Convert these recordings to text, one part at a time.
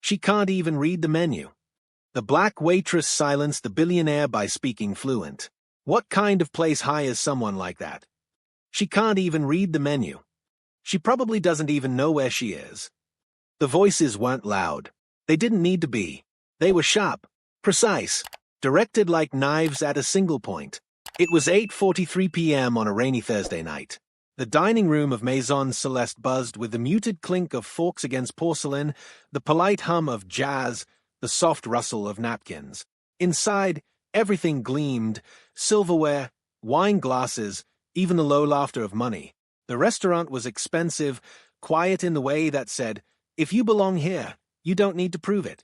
She can't even read the menu. The black waitress silenced the billionaire by speaking Fluent. What kind of place hires someone like that? She can't even read the menu. She probably doesn't even know where she is. The voices weren't loud. They didn't need to be. They were sharp, precise, directed like knives at a single point. It was 8:43 p.m. on a rainy Thursday night. The dining room of Maison Celeste buzzed with the muted clink of forks against porcelain, the polite hum of jazz, the soft rustle of napkins. Inside, everything gleamed: silverware, wine glasses, even the low laughter of money. The restaurant was expensive, quiet in the way that said, "If you belong here, you don't need to prove it."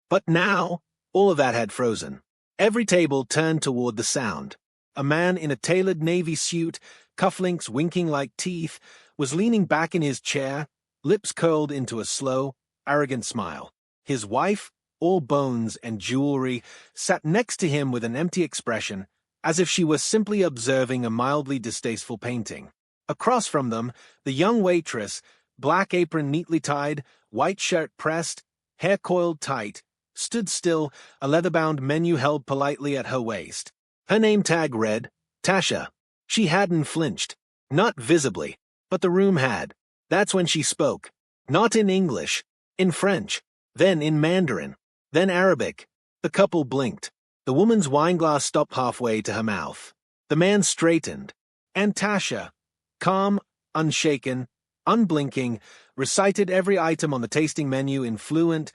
But now, all of that had frozen. Every table turned toward the sound. A man in a tailored navy suit, cufflinks winking like teeth, was leaning back in his chair, lips curled into a slow, arrogant smile. His wife, all bones and jewelry, sat next to him with an empty expression, as if she was simply observing a mildly distasteful painting. Across from them, the young waitress, black apron neatly tied, white shirt pressed, hair coiled tight, stood still, a leather-bound menu held politely at her waist. Her name tag read, Tasha. She hadn't flinched. Not visibly, but the room had. That's when she spoke. Not in English, in French, then in Mandarin, then Arabic. The couple blinked. The woman's wineglass stopped halfway to her mouth. The man straightened. And Tasha, calm, unshaken, unblinking, recited every item on the tasting menu in fluid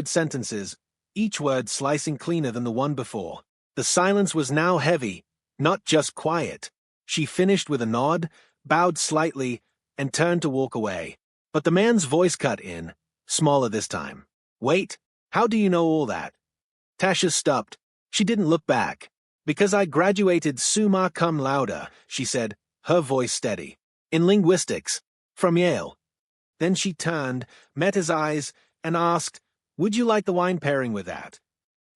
sentences, each word slicing cleaner than the one before. The silence was now heavy, not just quiet. She finished with a nod, bowed slightly, and turned to walk away. But the man's voice cut in, smaller this time. "Wait, how do you know all that?" Tasha stopped. She didn't look back. "Because I graduated summa cum laude," she said, her voice steady. "In linguistics. From Yale." Then she turned, met his eyes, and asked, "Would you like the wine pairing with that?"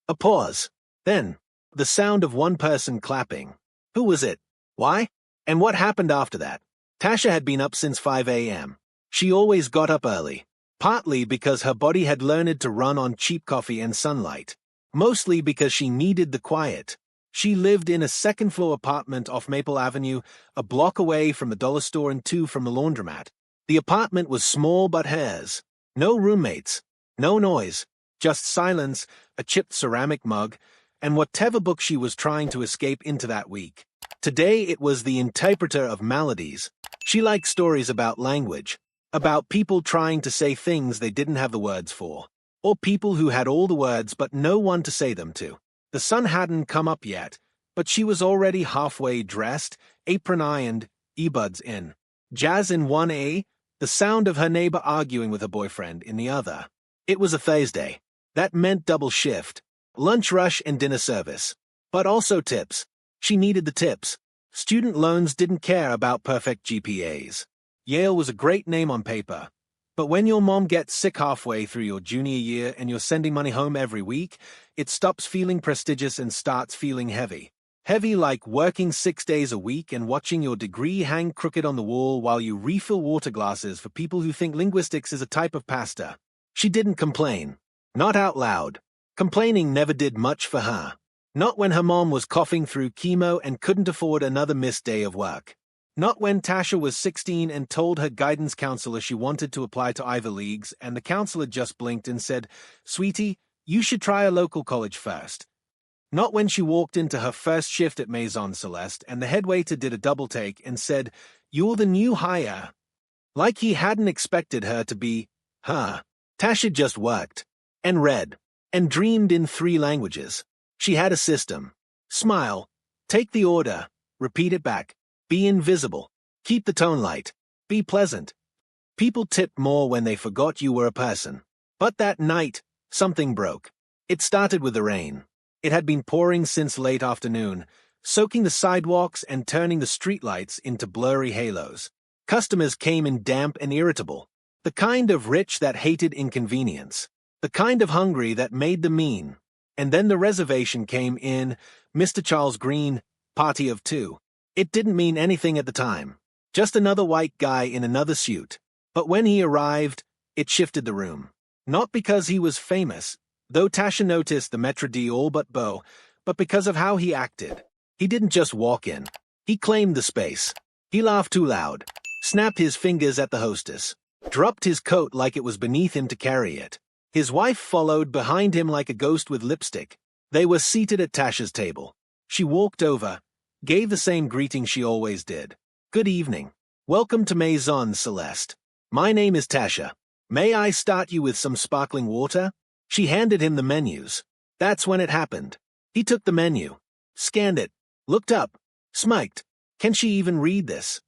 A pause. Then, the sound of one person clapping. Who was it? Why? And what happened after that? Tasha had been up since 5 a.m. She always got up early, partly because her body had learned to run on cheap coffee and sunlight, mostly because she needed the quiet. She lived in a second-floor apartment off Maple Avenue, a block away from the dollar store and 2 from the laundromat. The apartment was small but hers. No roommates, no noise, just silence, a chipped ceramic mug, and whatever book she was trying to escape into that week. Today it was The Interpreter of Maladies. She liked stories about language, about people trying to say things they didn't have the words for, or people who had all the words but no one to say them to. The sun hadn't come up yet, but she was already halfway dressed, apron ironed, earbuds in. Jazz in one ear, the sound of her neighbor arguing with her boyfriend in the other. It was a Thursday. That meant double shift, lunch rush and dinner service. But also tips. She needed the tips. Student loans didn't care about perfect GPAs. Yale was a great name on paper. But when your mom gets sick halfway through your junior year and you're sending money home every week, it stops feeling prestigious and starts feeling heavy. Heavy like working 6 days a week and watching your degree hang crooked on the wall while you refill water glasses for people who think linguistics is a type of pasta. She didn't complain. Not out loud. Complaining never did much for her. Not when her mom was coughing through chemo and couldn't afford another missed day of work. Not when Tasha was 16 and told her guidance counselor she wanted to apply to Ivy Leagues and the counselor just blinked and said, "Sweetie, you should try a local college first." Not when she walked into her first shift at Maison Celeste and the head waiter did a double take and said, "You're the new hire." Like he hadn't expected her to be her. Tasha just worked, and read, and dreamed in 3 languages. She had a system. Smile. Take the order. Repeat it back. Be invisible. Keep the tone light. Be pleasant. People tipped more when they forgot you were a person. But that night, something broke. It started with the rain. It had been pouring since late afternoon, soaking the sidewalks and turning the streetlights into blurry halos. Customers came in damp and irritable. The kind of rich that hated inconvenience. The kind of hungry that made them mean. And then the reservation came in, Mr. Charles Green, party of 2. It didn't mean anything at the time. Just another white guy in another suit. But when he arrived, it shifted the room. Not because he was famous, though Tasha noticed the maître d' all but bow, but because of how he acted. He didn't just walk in. He claimed the space. He laughed too loud, snapped his fingers at the hostess, dropped his coat like it was beneath him to carry it. His wife followed behind him like a ghost with lipstick. They were seated at Tasha's table. She walked over, gave the same greeting she always did. Good evening. Welcome to Maison Celeste. My name is Tasha. May I start you with some sparkling water? She handed him the menus. That's when it happened. He took the menu, scanned it, looked up, smiked. Can she even read this?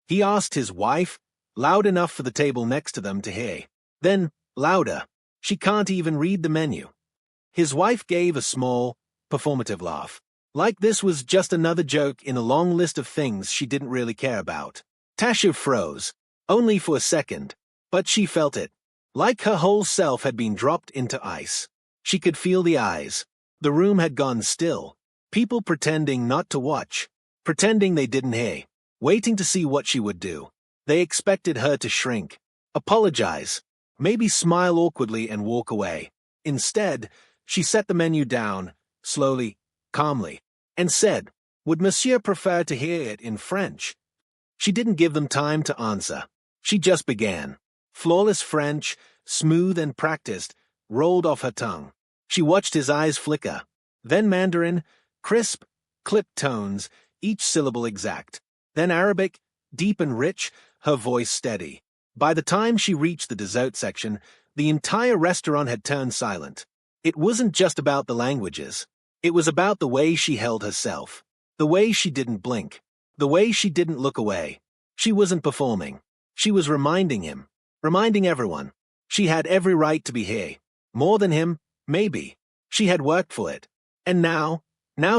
He asked his wife, loud enough for the table next to them to hear. Then, louder. She can't even read the menu. His wife gave a small, performative laugh. Like this was just another joke in a long list of things she didn't really care about. Tasha froze, only for a second, but she felt it. Like her whole self had been dropped into ice. She could feel the eyes. The room had gone still. People pretending not to watch, pretending they didn't hear, waiting to see what she would do. They expected her to shrink, apologize, maybe smile awkwardly and walk away. Instead, she set the menu down, slowly, calmly, and said, "Would Monsieur prefer to hear it in French?" She didn't give them time to answer. She just began. Flawless French, smooth and practiced, rolled off her tongue. She watched his eyes flicker. Then Mandarin, crisp, clipped tones, each syllable exact. Then Arabic, deep and rich, her voice steady. By the time she reached the dessert section, the entire restaurant had turned silent. It wasn't just about the languages. It was about the way she held herself. The way she didn't blink. The way she didn't look away. She wasn't performing. She was reminding him. Reminding everyone. She had every right to be here. More than him, maybe. She had worked for it. And now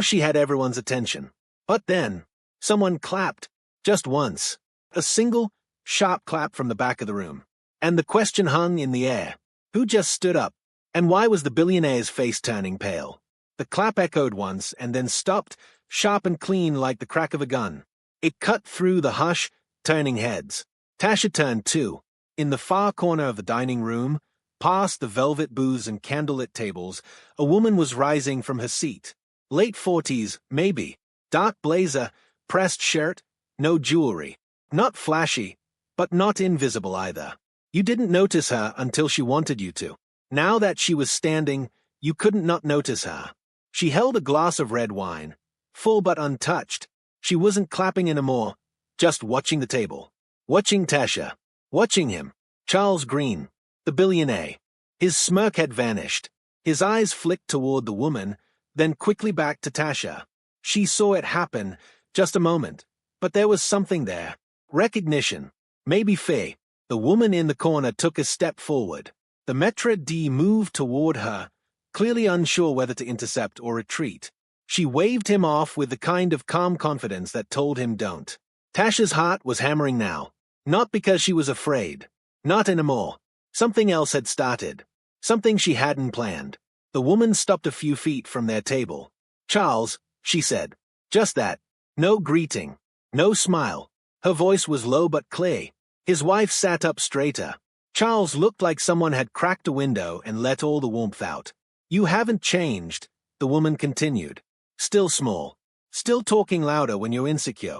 she had everyone's attention. But then, someone clapped. Just once. A single, sharp clap from the back of the room. And the question hung in the air. Who just stood up? And why was the billionaire's face turning pale? The clap echoed once and then stopped, sharp and clean like the crack of a gun. It cut through the hush, turning heads. Tasha turned too. In the far corner of the dining room, past the velvet booths and candlelit tables, a woman was rising from her seat. Late 40s, maybe. Dark blazer, pressed shirt, no jewelry. Not flashy, but not invisible either. You didn't notice her until she wanted you to. Now that she was standing, you couldn't not notice her. She held a glass of red wine, full but untouched. She wasn't clapping anymore, just watching the table. Watching Tasha. Watching him. Charles Green, the billionaire. His smirk had vanished. His eyes flicked toward the woman, then quickly back to Tasha. She saw it happen, just a moment. But there was something there. Recognition. Maybe fear. The woman in the corner took a step forward. The maître d' moved toward her, clearly unsure whether to intercept or retreat. She waved him off with the kind of calm confidence that told him don't. Tasha's heart was hammering now. Not because she was afraid. Not anymore. Something else had started. Something she hadn't planned. The woman stopped a few feet from their table. "Charles," she said. Just that. No greeting. No smile. Her voice was low but clear. His wife sat up straighter. Charles looked like someone had cracked a window and let all the warmth out. "You haven't changed," the woman continued. "Still small. Still talking louder when you're insecure."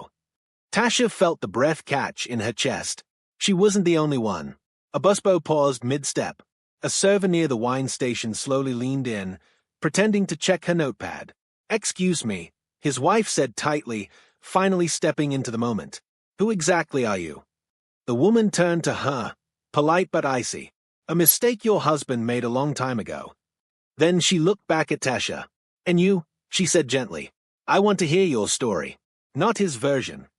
Tasha felt the breath catch in her chest. She wasn't the only one. A busboy paused mid-step. A server near the wine station slowly leaned in, pretending to check her notepad. "Excuse me," his wife said tightly, finally stepping into the moment. "Who exactly are you?" The woman turned to her, polite but icy. "A mistake your husband made a long time ago." Then she looked back at Tasha. "And you," she said gently. "I want to hear your story, not his version."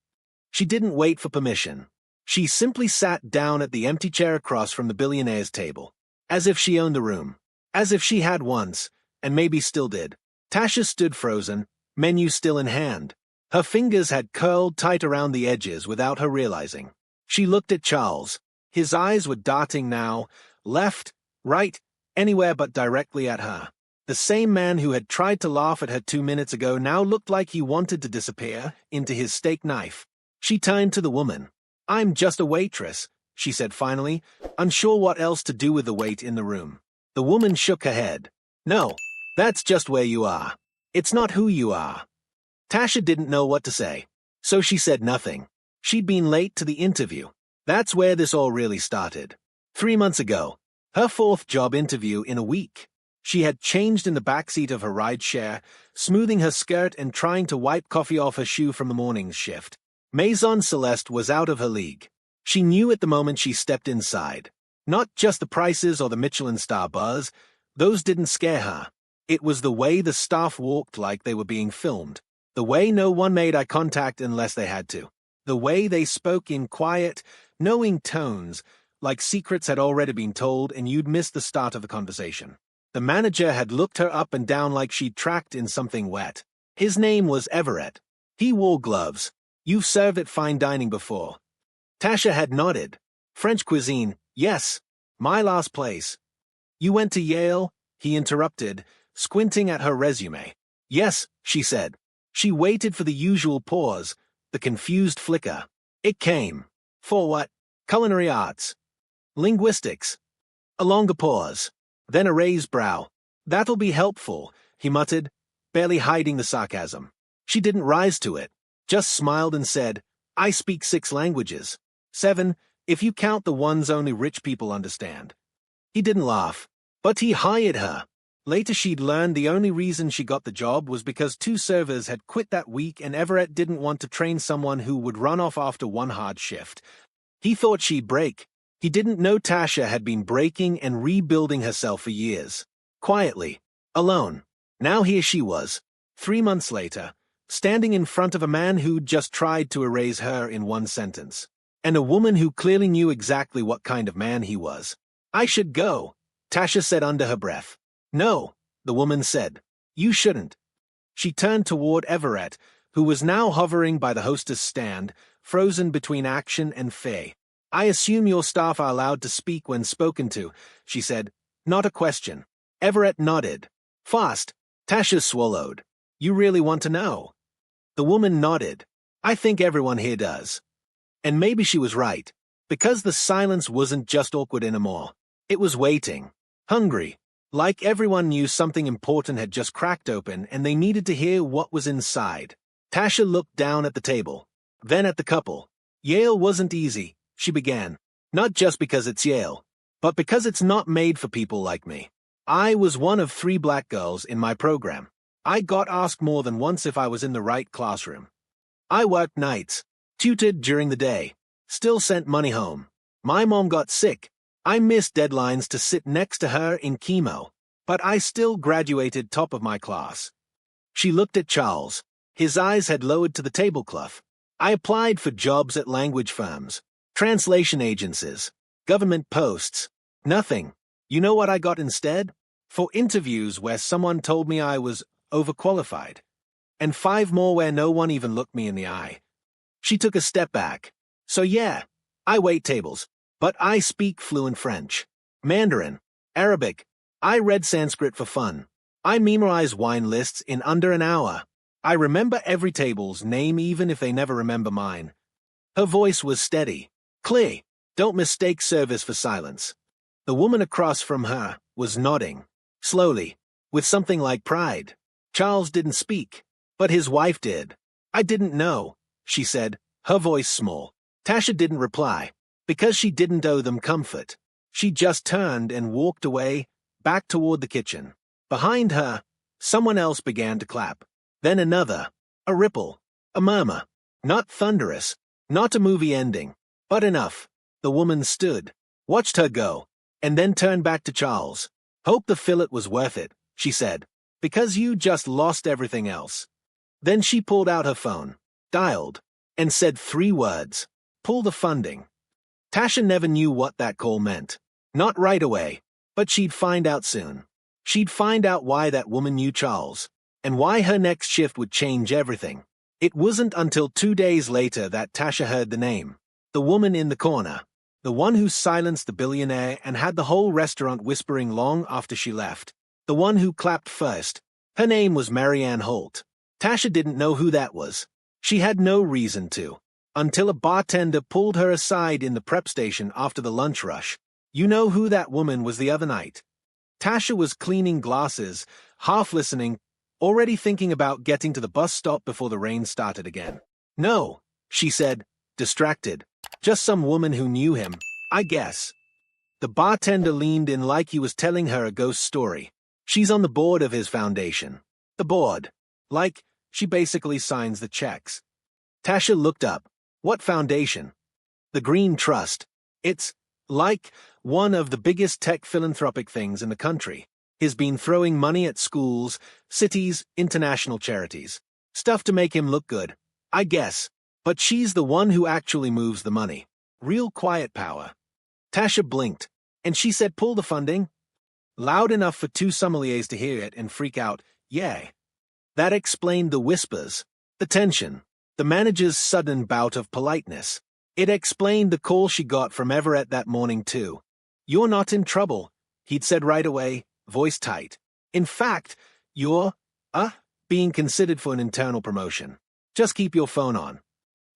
She didn't wait for permission. She simply sat down at the empty chair across from the billionaire's table, as if she owned the room, as if she had once, and maybe still did. Tasha stood frozen, menu still in hand. Her fingers had curled tight around the edges without her realizing. She looked at Charles. His eyes were darting now, left, right, anywhere but directly at her. The same man who had tried to laugh at her 2 minutes ago now looked like he wanted to disappear into his steak knife. She turned to the woman. "I'm just a waitress," she said finally, unsure what else to do with the weight in the room. The woman shook her head. No, that's just where you are. It's not who you are. Tasha didn't know what to say, so she said nothing. She'd been late to the interview. That's where this all really started. 3 months ago, her 4th job interview in a week. She had changed in the backseat of her rideshare, smoothing her skirt and trying to wipe coffee off her shoe from the morning's shift. Maison Celeste was out of her league. She knew at the moment she stepped inside. Not just the prices or the Michelin star buzz, those didn't scare her. It was the way the staff walked like they were being filmed. The way no one made eye contact unless they had to. The way they spoke in quiet, knowing tones, like secrets had already been told and you'd missed the start of the conversation. The manager had looked her up and down like she'd tracked in something wet. His name was Everett. He wore gloves. You've served at fine dining before. Tasha had nodded. French cuisine, yes. My last place. You went to Yale? He interrupted, squinting at her resume. Yes, she said. She waited for the usual pause, the confused flicker. It came. For what? Culinary arts. Linguistics. A longer pause. Then a raised brow. That'll be helpful, he muttered, barely hiding the sarcasm. She didn't rise to it, just smiled and said, I speak 6 languages. 7, if you count the ones only rich people understand. He didn't laugh, but he hired her. Later she'd learned the only reason she got the job was because 2 servers had quit that week and Everett didn't want to train someone who would run off after one hard shift. He thought she'd break. He didn't know Tasha had been breaking and rebuilding herself for years. Quietly. Alone. Now here she was, 3 months later, standing in front of a man who'd just tried to erase her in one sentence. And a woman who clearly knew exactly what kind of man he was. I should go, Tasha said under her breath. No, the woman said. You shouldn't. She turned toward Everett, who was now hovering by the hostess stand, frozen between action and fear. I assume your staff are allowed to speak when spoken to, she said. Not a question. Everett nodded. Fast. Tasha swallowed. You really want to know? The woman nodded. I think everyone here does. And maybe she was right, because the silence wasn't just awkward anymore. It was waiting. Hungry. Like everyone knew something important had just cracked open and they needed to hear what was inside. Tasha looked down at the table, then at the couple. Yale wasn't easy, she began. Not just because it's Yale, but because it's not made for people like me. I was one of 3 black girls in my program. I got asked more than once if I was in the right classroom. I worked nights, tutored during the day, still sent money home. My mom got sick. I missed deadlines to sit next to her in chemo, but I still graduated top of my class. She looked at Charles. His eyes had lowered to the tablecloth. I applied for jobs at language firms, translation agencies, government posts. Nothing. You know what I got instead? For interviews where someone told me I was overqualified. And 5 more where no one even looked me in the eye. She took a step back. So yeah, I wait tables. But I speak fluent French, Mandarin, Arabic. I read Sanskrit for fun. I memorize wine lists in under an hour. I remember every table's name even if they never remember mine. Her voice was steady, clear. Don't mistake service for silence. The woman across from her was nodding, slowly, with something like pride. Charles didn't speak, but his wife did. I didn't know, she said, her voice small. Tasha didn't reply. Because she didn't owe them comfort. She just turned and walked away, back toward the kitchen. Behind her, someone else began to clap. Then another. A ripple. A murmur. Not thunderous. Not a movie ending. But enough. The woman stood, watched her go, and then turned back to Charles. Hope the fillet was worth it, she said. Because you just lost everything else. Then she pulled out her phone, dialed, and said 3 words. Pull the funding. Tasha never knew what that call meant. Not right away, but she'd find out soon. She'd find out why that woman knew Charles, and why her next shift would change everything. It wasn't until 2 days later that Tasha heard the name. The woman in the corner. The one who silenced the billionaire and had the whole restaurant whispering long after she left. The one who clapped first. Her name was Marianne Holt. Tasha didn't know who that was. She had no reason to. until a bartender pulled her aside in the prep station after the lunch rush. You know who that woman was the other night? Tasha was cleaning glasses, half listening, already thinking about getting to the bus stop before the rain started again. No, she said, distracted. Just some woman who knew him, I guess. The bartender leaned in like he was telling her a ghost story. She's on the board of his foundation. The board. Like, she basically signs the checks. Tasha looked up. What foundation? The Green Trust. It's, like, one of the biggest tech philanthropic things in the country. He's been throwing money at schools, cities, international charities. Stuff to make him look good, I guess. But she's the one who actually moves the money. Real quiet power. Tasha blinked, and she said pull the funding. Loud enough for two sommeliers to hear it and freak out, yay. That explained the whispers, the tension, the manager's sudden bout of politeness. It explained the call she got from Everett that morning too. You're not in trouble, he'd said right away, voice tight. In fact, you're, being considered for an internal promotion. Just keep your phone on.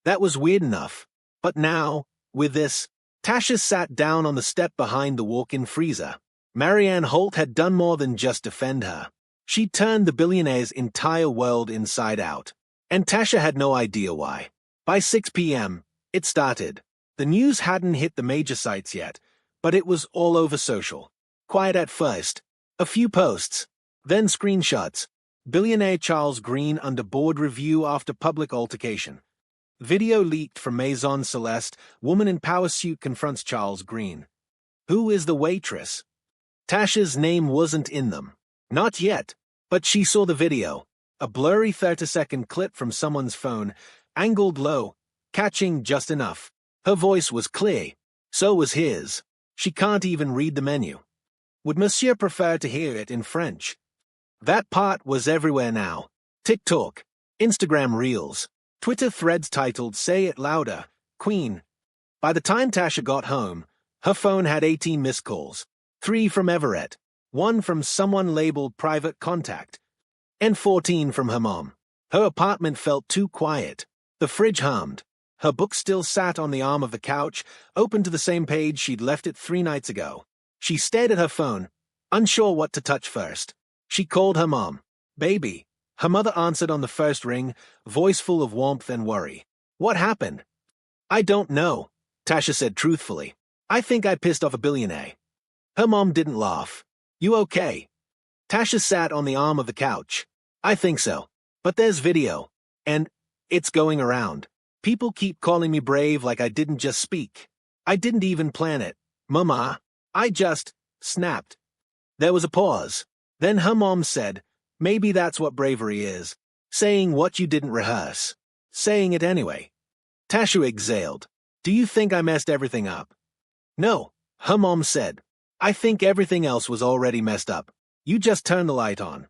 That was weird enough. But now, with this, Tasha sat down on the step behind the walk-in freezer. Marianne Holt had done more than just defend her. She'd turned the billionaire's entire world inside out. And Tasha had no idea why. By 6 p.m., it started. The news hadn't hit the major sites yet, but it was all over social. Quiet at first. A few posts. Then screenshots. Billionaire Charles Green under board review after public altercation. Video leaked from Maison Celeste, woman in power suit confronts Charles Green. Who is the waitress? Tasha's name wasn't in them. Not yet, but she saw the video. A blurry 30-second clip from someone's phone, angled low, catching just enough. Her voice was clear. So was his. She can't even read the menu. Would Monsieur prefer to hear it in French? That part was everywhere now. TikTok, Instagram Reels, Twitter threads titled Say It Louder, Queen. By the time Tasha got home, her phone had 18 missed calls. 3 from Everett, 1 from someone labeled private contact, and 14 from her mom. Her apartment felt too quiet. The fridge hummed. Her book still sat on the arm of the couch, open to the same page she'd left it 3 nights ago. She stared at her phone, unsure what to touch first. She called her mom. Baby. Her mother answered on the first ring, voice full of warmth and worry. What happened? I don't know, Tasha said truthfully. I think I pissed off a billionaire. Her mom didn't laugh. You okay? Tasha sat on the arm of the couch. I think so. But there's video. And it's going around. People keep calling me brave like I didn't just speak. I didn't even plan it. Mama, I just snapped. There was a pause. Then her mom said, maybe that's what bravery is. Saying what you didn't rehearse. Saying it anyway. Tasha exhaled. Do you think I messed everything up? No, her mom said. I think everything else was already messed up. You just turned the light on.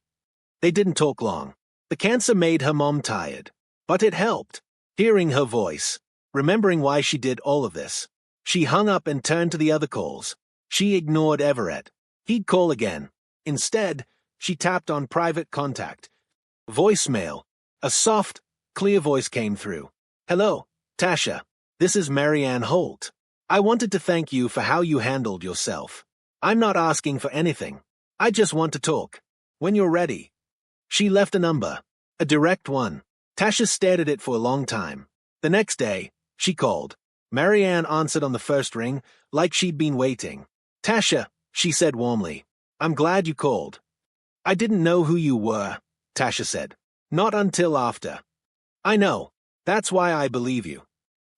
They didn't talk long. The cancer made her mom tired. But it helped. Hearing her voice, remembering why she did all of this. She hung up and turned to the other calls. She ignored Everett. He'd call again. Instead, she tapped on private contact. Voicemail. A soft, clear voice came through. Hello, Tasha. This is Marianne Holt. I wanted to thank you for how you handled yourself. I'm not asking for anything. I just want to talk. When you're ready. She left a number. A direct one. Tasha stared at it for a long time. The next day, she called. Marianne answered on the first ring, like she'd been waiting. Tasha, she said warmly. I'm glad you called. I didn't know who you were, Tasha said. Not until after. I know. That's why I believe you.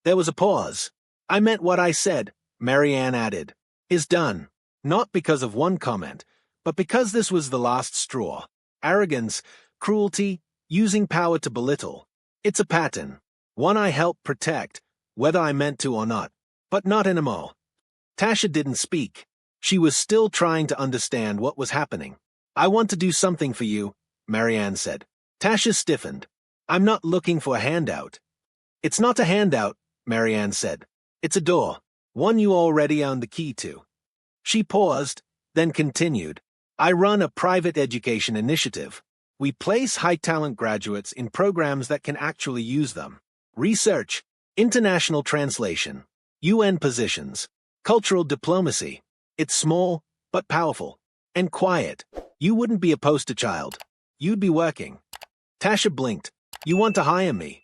There was a pause. I meant what I said, Marianne added. Is done. Not because of one comment, but because this was the last straw. Arrogance, cruelty, using power to belittle. It's a pattern. One I helped protect, whether I meant to or not. But not anymore. Tasha didn't speak. She was still trying to understand what was happening. I want to do something for you, Marianne said. Tasha stiffened. I'm not looking for a handout. It's not a handout, Marianne said. It's a door. One you already own the key to. She paused, then continued. I run a private education initiative. We place high-talent graduates in programs that can actually use them. Research, International translation. UN positions. Cultural diplomacy. It's small, but powerful. And quiet. You wouldn't be a poster child. You'd be working. Tasha blinked. You want to hire me?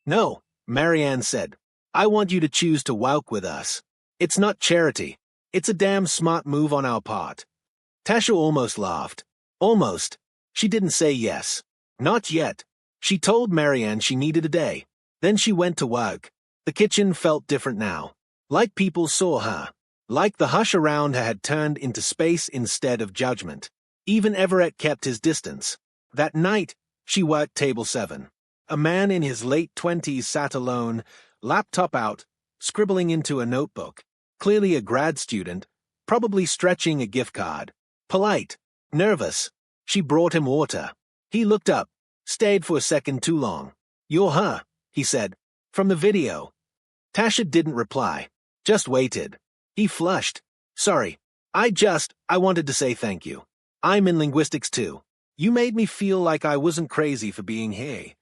No, Marianne said. I want you to choose to work with us. It's not charity. It's a damn smart move on our part. Tasha almost laughed. Almost. She didn't say yes. Not yet. She told Marianne she needed a day. Then she went to work. The kitchen felt different now. Like people saw her. Like the hush around her had turned into space instead of judgment. Even Everett kept his distance. That night, she worked table 7. A man in his late 20s sat alone, laptop out, scribbling into a notebook. Clearly a grad student, probably stretching a gift card. Polite, nervous. She brought him water. He looked up, stayed for a second too long. You're her, he said. From the video. Tasha didn't reply, just waited. He flushed. Sorry. I wanted to say thank you. I'm in linguistics too. You made me feel like I wasn't crazy for being here.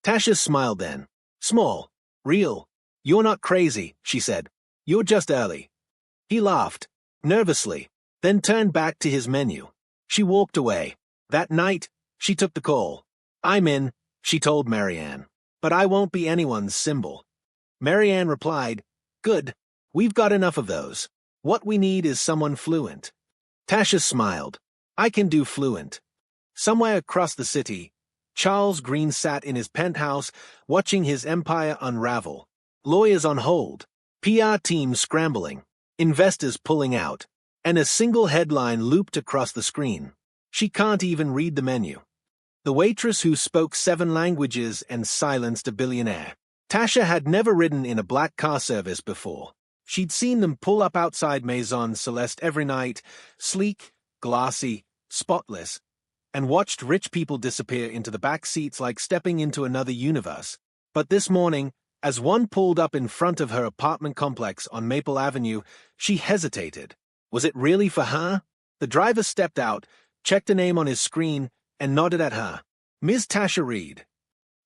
Tasha smiled then. Small. Real. You're not crazy, she said. You're just early. He laughed, nervously, then turned back to his menu. She walked away. That night, she took the call. I'm in, she told Marianne. But I won't be anyone's symbol. Marianne replied, Good. We've got enough of those. What we need is someone fluent. Tasha smiled. I can do fluent. Somewhere across the city, Charles Green sat in his penthouse, watching his empire unravel. Lawyers on hold, PR teams scrambling, investors pulling out, and a single headline looped across the screen. She can't even read the menu. The waitress who spoke 7 languages and silenced a billionaire. Tasha had never ridden in a black car service before. She'd seen them pull up outside Maison Celeste every night, sleek, glassy, spotless, and watched rich people disappear into the back seats like stepping into another universe. But this morning, as one pulled up in front of her apartment complex on Maple Avenue, she hesitated. Was it really for her? The driver stepped out, checked a name on his screen, and nodded at her. Ms. Tasha Reed.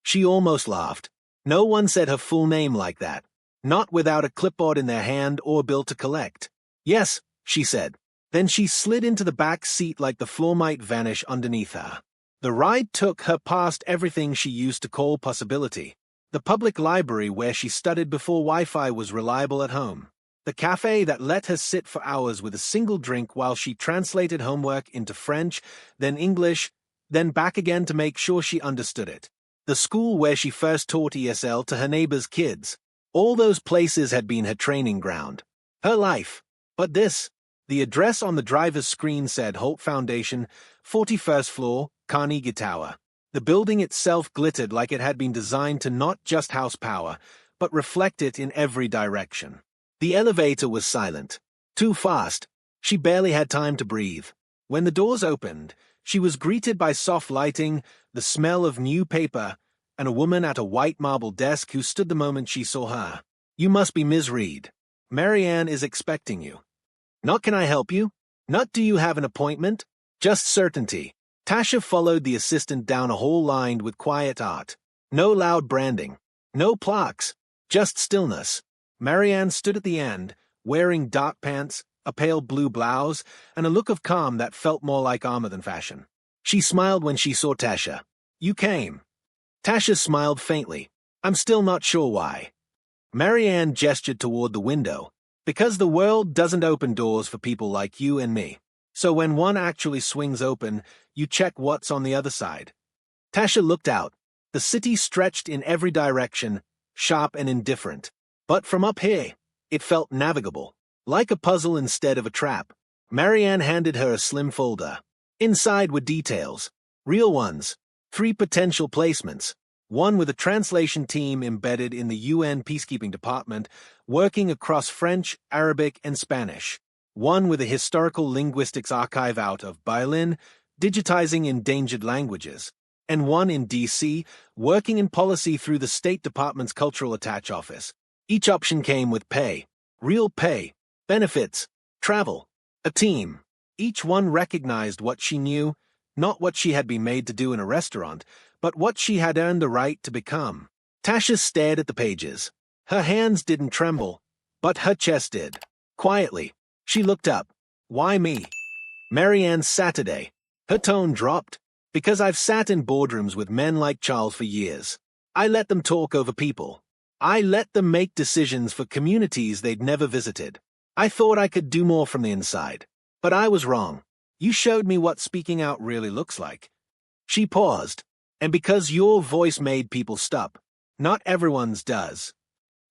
She almost laughed. No one said her full name like that. Not without a clipboard in their hand or a bill to collect. Yes, she said. Then she slid into the back seat like the floor might vanish underneath her. The ride took her past everything she used to call possibility. The public library where she studied before Wi-Fi was reliable at home. The cafe that let her sit for hours with a single drink while she translated homework into French, then English, then back again to make sure she understood it. The school where she first taught ESL to her neighbors' kids. All those places had been her training ground. Her life. But this, the address on the driver's screen said Holt Foundation, 41st floor, Carnegie Tower. The building itself glittered like it had been designed to not just house power, but reflect it in every direction. The elevator was silent. Too fast. She barely had time to breathe. When the doors opened, she was greeted by soft lighting, the smell of new paper, and a woman at a white marble desk who stood the moment she saw her. You must be Ms. Reed. Marianne is expecting you. Not can I help you? Not do you have an appointment? Just certainty. Tasha followed the assistant down a hall lined with quiet art. No loud branding. No plaques. Just stillness. Marianne stood at the end, wearing dark pants, a pale blue blouse, and a look of calm that felt more like armor than fashion. She smiled when she saw Tasha. You came. Tasha smiled faintly. I'm still not sure why. Marianne gestured toward the window. Because the world doesn't open doors for people like you and me. So when one actually swings open, you check what's on the other side. Tasha looked out. The city stretched in every direction, sharp and indifferent. But from up here, it felt navigable. Like a puzzle instead of a trap. Marianne handed her a slim folder. Inside were details. Real ones. 3 potential placements. One with a translation team embedded in the UN Peacekeeping Department, working across French, Arabic, and Spanish. One with a historical linguistics archive out of Berlin, digitizing endangered languages. And one in D.C., working in policy through the State Department's Cultural Attach Office. Each option came with pay. Real pay. Benefits. Travel. A team. Each one recognized what she knew, not what she had been made to do in a restaurant, but what she had earned the right to become. Tasha stared at the pages. Her hands didn't tremble, but her chest did. Quietly, she looked up. Why me? Marianne's Saturday. Her tone dropped. Because I've sat in boardrooms with men like Charles for years. I let them talk over people. I let them make decisions for communities they'd never visited. I thought I could do more from the inside. But I was wrong. You showed me what speaking out really looks like. She paused. And because your voice made people stop. Not everyone's does.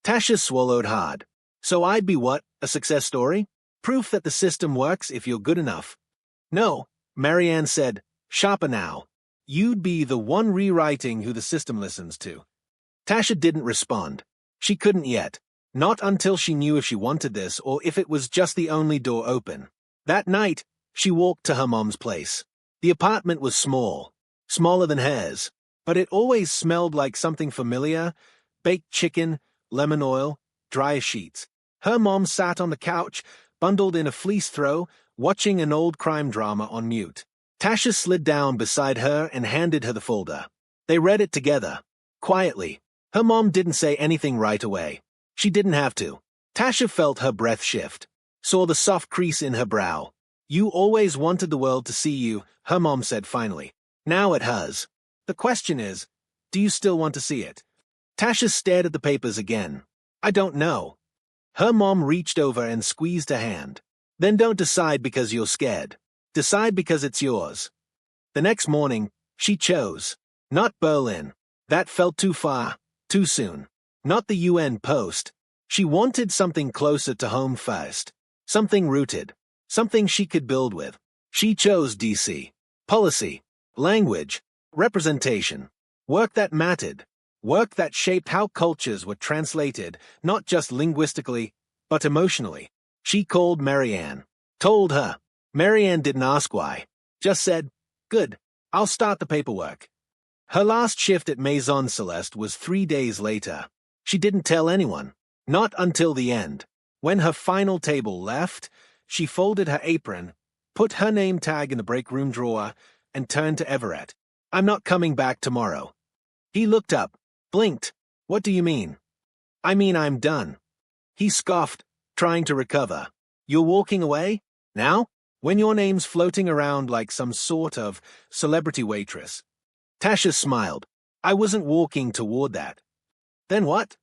Tasha swallowed hard. So I'd be what? A success story? Proof that the system works if you're good enough? No, Marianne said. Sharper now. You'd be the one rewriting who the system listens to. Tasha didn't respond. She couldn't yet. Not until she knew if she wanted this or if it was just the only door open. That night, she walked to her mom's place. The apartment was small. Smaller than hers. But it always smelled like something familiar. Baked chicken, lemon oil, dry sheets. Her mom sat on the couch, bundled in a fleece throw, watching an old crime drama on mute. Tasha slid down beside her and handed her the folder. They read it together. Quietly. Her mom didn't say anything right away. She didn't have to. Tasha felt her breath shift. Saw the soft crease in her brow. You always wanted the world to see you, her mom said finally. Now it has. The question is, do you still want to see it? Tasha stared at the papers again. I don't know. Her mom reached over and squeezed her hand. Then don't decide because you're scared. Decide because it's yours. The next morning, she chose. Not Berlin. That felt too far, too soon. Not the UN post. She wanted something closer to home first. Something rooted. Something she could build with. She chose DC. Policy. Language. Representation. Work that mattered. Work that shaped how cultures were translated, not just linguistically, but emotionally. She called Marianne. Told her. Marianne didn't ask why. Just said, good, I'll start the paperwork. Her last shift at Maison Celeste was 3 days later. She didn't tell anyone. Not until the end. When her final table left, she folded her apron, put her name tag in the break room drawer, and turned to Everett. I'm not coming back tomorrow. He looked up, blinked. What do you mean? I mean I'm done. He scoffed, trying to recover. You're walking away? Now? When your name's floating around like some sort of celebrity waitress. Tasha smiled. I wasn't walking toward that. Then what?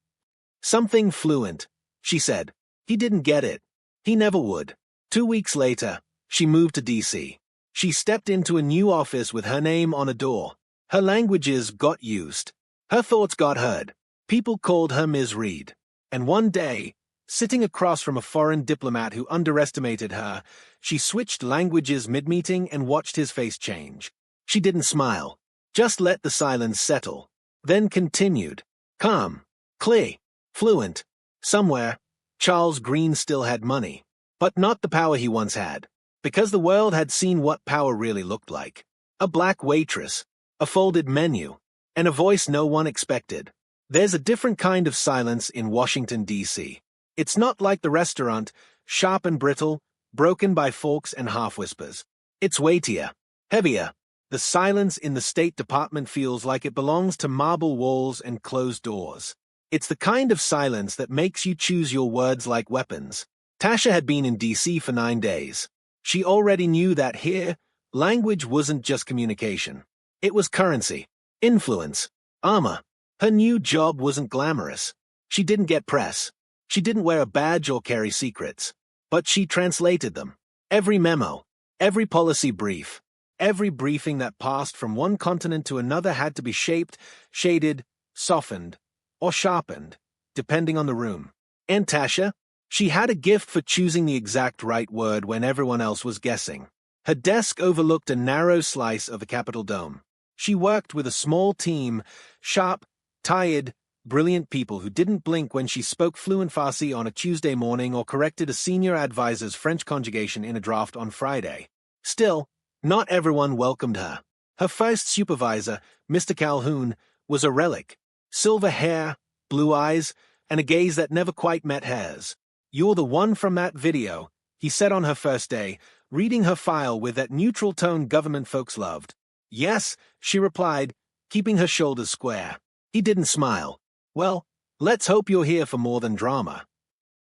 Something fluent, she said. He didn't get it. He never would. 2 weeks later, she moved to DC. She stepped into a new office with her name on a door. Her languages got used. Her thoughts got heard. People called her Ms. Reed. And one day, sitting across from a foreign diplomat who underestimated her, she switched languages mid-meeting and watched his face change. She didn't smile. Just let the silence settle. Then continued. Calm. Clear. Fluent. Somewhere, Charles Green still had money. But not the power he once had. Because the world had seen what power really looked like. A black waitress. A folded menu. And a voice no one expected. There's a different kind of silence in Washington, D.C. It's not like the restaurant, sharp and brittle, broken by forks and half-whispers. It's weightier, heavier. The silence in the State Department feels like it belongs to marble walls and closed doors. It's the kind of silence that makes you choose your words like weapons. Tasha had been in D.C. for 9 days. She already knew that here, language wasn't just communication. It was currency, influence, armor. Her new job wasn't glamorous. She didn't get press. She didn't wear a badge or carry secrets. But she translated them. Every memo, every policy brief, every briefing that passed from one continent to another had to be shaped, shaded, softened, or sharpened, depending on the room. And Tasha? She had a gift for choosing the exact right word when everyone else was guessing. Her desk overlooked a narrow slice of the Capitol Dome. She worked with a small team, sharp, tired, brilliant people who didn't blink when she spoke fluent Farsi on a Tuesday morning or corrected a senior advisor's French conjugation in a draft on Friday. Still, not everyone welcomed her. Her first supervisor, Mr. Calhoun, was a relic. Silver hair, blue eyes, and a gaze that never quite met hers. You're the one from that video, he said on her first day, reading her file with that neutral tone government folks loved. Yes, she replied, keeping her shoulders square. He didn't smile. Well, Let's hope you're here for more than drama.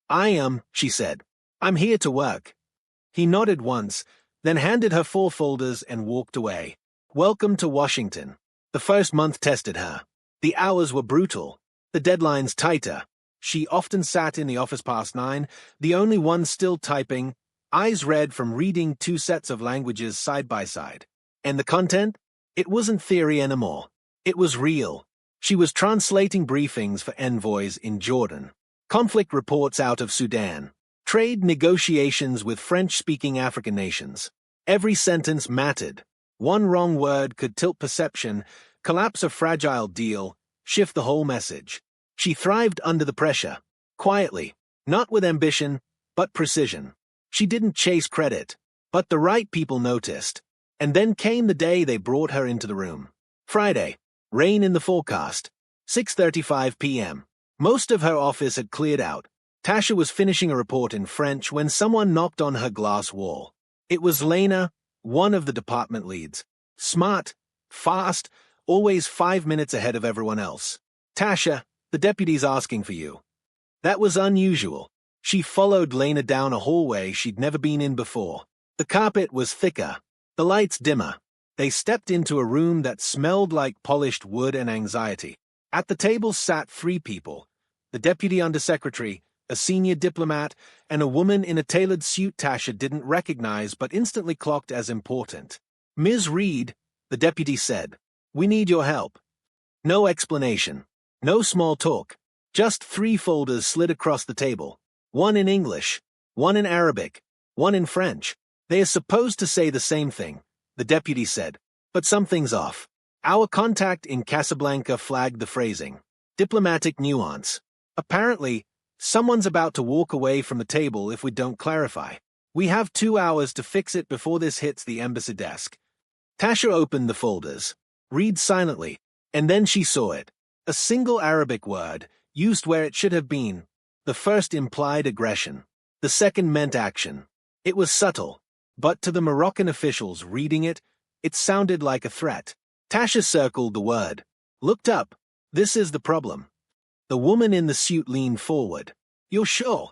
I am, she said. I'm here to work. He nodded once, then handed her 4 folders and walked away. Welcome to Washington. The first month tested her. The hours were brutal, the deadlines tighter. She often sat in the office past 9, the only one still typing, eyes red from reading 2 sets of languages side by side. And the content? It wasn't theory anymore. It was real. She was translating briefings for envoys in Jordan, conflict reports out of Sudan, trade negotiations with French-speaking African nations. Every sentence mattered. One wrong word could tilt perception, collapse a fragile deal, shift the whole message. She thrived under the pressure, quietly, not with ambition, but precision. She didn't chase credit, but the right people noticed. And then came the day they brought her into the room. Friday, rain in the forecast, 6:35 p.m. Most of her office had cleared out. Tasha was finishing a report in French when someone knocked on her glass wall. It was Lena, one of the department leads. Smart, fast, always 5 minutes ahead of everyone else. Tasha, the deputy's asking for you. That was unusual. She followed Lena down a hallway she'd never been in before. The carpet was thicker, the lights dimmer. They stepped into a room that smelled like polished wood and anxiety. At the table sat 3 people, the deputy undersecretary, a senior diplomat, and a woman in a tailored suit Tasha didn't recognize but instantly clocked as important. Ms. Reed, the deputy said, we need your help. No explanation. No small talk. Just 3 folders slid across the table. One in English, one in Arabic, one in French. They are supposed to say the same thing, the deputy said, but something's off. Our contact in Casablanca flagged the phrasing. Diplomatic nuance. Apparently, someone's about to walk away from the table if we don't clarify. We have 2 hours to fix it before this hits the embassy desk. Tasha opened the folders, read silently, and then she saw it. A single Arabic word, used where it should have been. The first implied aggression. The second meant action. It was subtle, but to the Moroccan officials reading it, it sounded like a threat. Tasha circled the word. Looked up. This is the problem. The woman in the suit leaned forward. You're sure?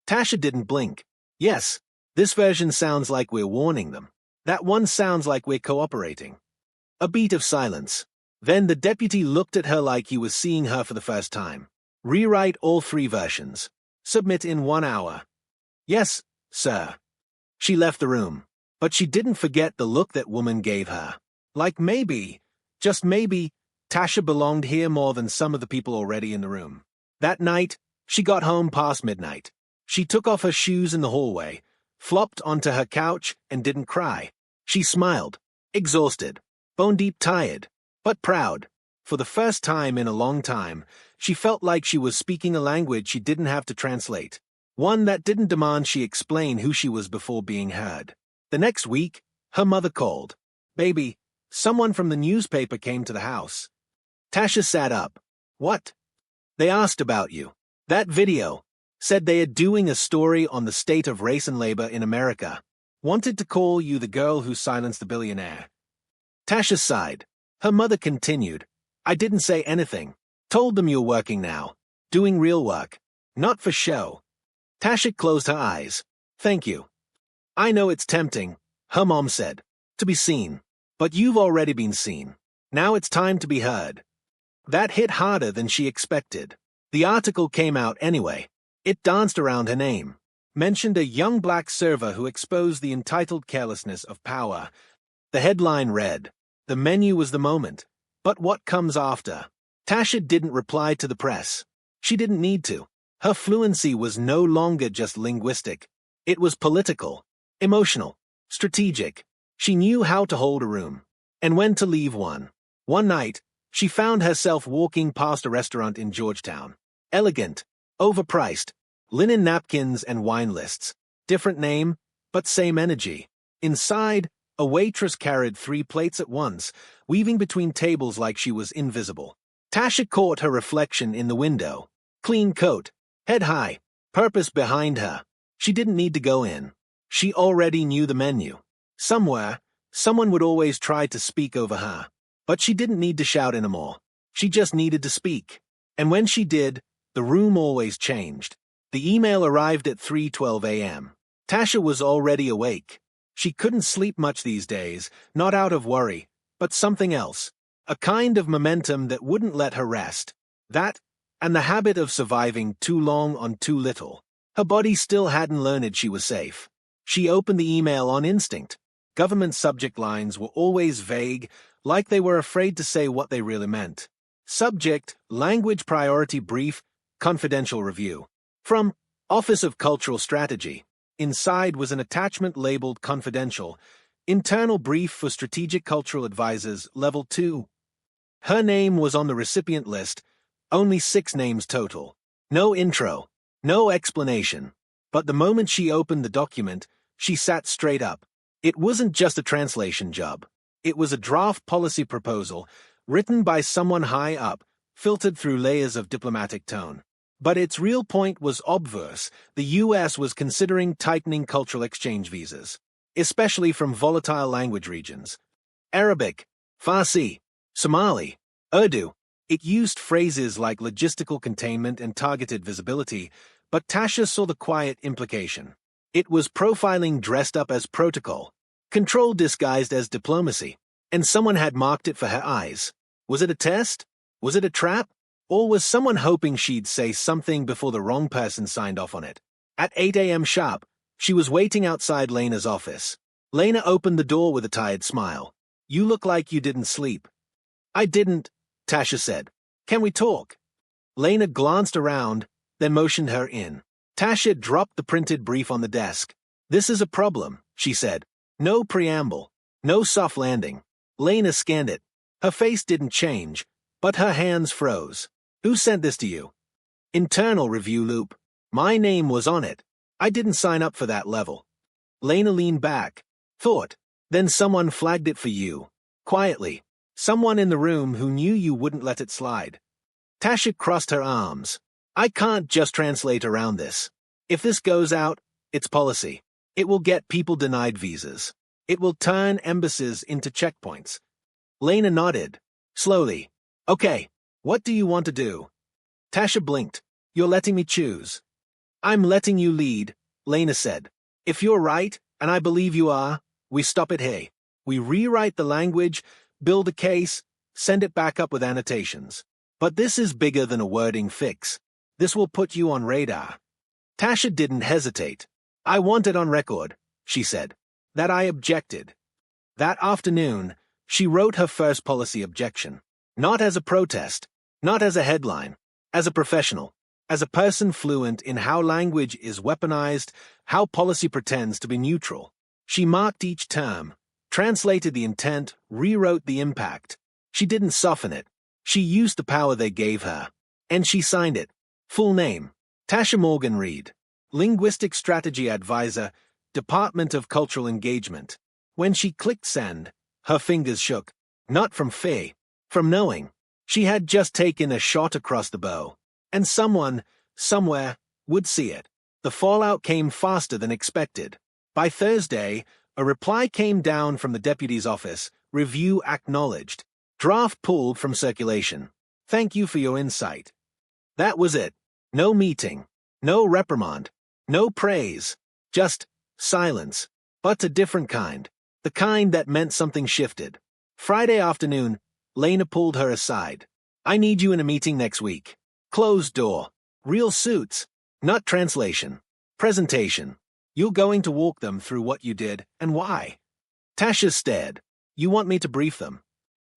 Tasha didn't blink. Yes, this version sounds like we're warning them. That one sounds like we're cooperating. A beat of silence. Then the deputy looked at her like he was seeing her for the first time. Rewrite all 3 versions. Submit in 1 hour. Yes, sir. She left the room, but she didn't forget the look that woman gave her. Like maybe, just maybe, Tasha belonged here more than some of the people already in the room. That night, she got home past midnight. She took off her shoes in the hallway, flopped onto her couch, and didn't cry. She smiled, exhausted, bone-deep tired, but proud. For the first time in a long time, she felt like she was speaking a language she didn't have to translate, one that didn't demand she explain who she was before being heard. The next week, her mother called. Baby, someone from the newspaper came to the house. Tasha sat up. What? They asked about you. That video. Said they are doing a story on the state of race and labor in America. Wanted to call you the girl who silenced the billionaire. Tasha sighed. Her mother continued. I didn't say anything. Told them you're working now. Doing real work. Not for show. Tasha closed her eyes. Thank you. I know it's tempting, her mom said, to be seen. But you've already been seen. Now it's time to be heard. That hit harder than she expected. The article came out anyway. It danced around her name. Mentioned a young black server who exposed the entitled carelessness of power. The headline read, the menu was the moment. But what comes after? Tasha didn't reply to the press. She didn't need to. Her fluency was no longer just linguistic. It was political, emotional, strategic. She knew how to hold a room, and when to leave one. One night, she found herself walking past a restaurant in Georgetown. Elegant, overpriced, linen napkins and wine lists. Different name, but same energy. Inside, a waitress carried 3 plates at once, weaving between tables like she was invisible. Tasha caught her reflection in the window. Clean coat, head high, purpose behind her. She didn't need to go in. She already knew the menu. Somewhere, someone would always try to speak over her. But she didn't need to shout anymore. She just needed to speak. And when she did, The room always changed. The email arrived at 3:12 a.m. Tasha was already awake. She couldn't sleep much these days, not out of worry, but something else. A kind of momentum that wouldn't let her rest. That, and the habit of surviving too long on too little. Her body still hadn't learned she was safe. She opened the email on instinct. Government subject lines were always vague, like they were afraid to say what they really meant. Subject, language priority brief, confidential review. From Office of Cultural Strategy. Inside was an attachment labeled confidential, internal brief for Strategic Cultural Advisors, Level 2. Her name was on the recipient list, only 6 names total. No intro, no explanation. But the moment she opened the document, she sat straight up. It wasn't just a translation job. It was a draft policy proposal, written by someone high up, filtered through layers of diplomatic tone. But its real point was obverse. The U.S. was considering tightening cultural exchange visas, especially from volatile language regions. Arabic, Farsi, Somali, Urdu. It used phrases like logistical containment and targeted visibility, but Tasha saw the quiet implication. It was profiling dressed up as protocol, control disguised as diplomacy, and someone had marked it for her eyes. Was it a test? Was it a trap? Or was someone hoping she'd say something before the wrong person signed off on it? At 8 a.m. sharp, she was waiting outside Lena's office. Lena opened the door with a tired smile. "You look like you didn't sleep." "I didn't," Tasha said. "Can we talk?" Lena glanced around, then motioned her in. Tasha dropped the printed brief on the desk. "This is a problem," she said. No preamble, no soft landing. Lena scanned it. Her face didn't change, but her hands froze. "Who sent this to you?" "Internal review loop. My name was on it. I didn't sign up for that level." Lena leaned back. "Thought. Then someone flagged it for you. Quietly. Someone in the room who knew you wouldn't let it slide." Tasha crossed her arms. "I can't just translate around this. If this goes out, it's policy. It will get people denied visas. It will turn embassies into checkpoints." Lena nodded. Slowly. "Okay. What do you want to do?" Tasha blinked. "You're letting me choose." "I'm letting you lead," Lena said. "If you're right, and I believe you are, we stop it here. We rewrite the language, build a case, send it back up with annotations. But this is bigger than a wording fix. This will put you on radar." Tasha didn't hesitate. "I want it on record," she said, "that I objected." That afternoon, she wrote her first policy objection. Not as a protest, not as a headline, as a professional, as a person fluent in how language is weaponized, how policy pretends to be neutral. She marked each term, translated the intent, rewrote the impact. She didn't soften it. She used the power they gave her. And she signed it. Full name: Tasha Morgan Reed, Linguistic Strategy Advisor, Department of Cultural Engagement. When she clicked send, her fingers shook. Not from fear, from knowing. She had just taken a shot across the bow. And someone, somewhere, would see it. The fallout came faster than expected. By Thursday, a reply came down from the deputy's office. Review acknowledged. Draft pulled from circulation. Thank you for your insight. That was it. No meeting. No reprimand. No praise. Just silence. But a different kind. The kind that meant something shifted. Friday afternoon, Lena pulled her aside. I need you in a meeting next week. Closed door. Real suits. Not translation. Presentation. You're going to walk them through what you did and why. Tasha stared. You want me to brief them?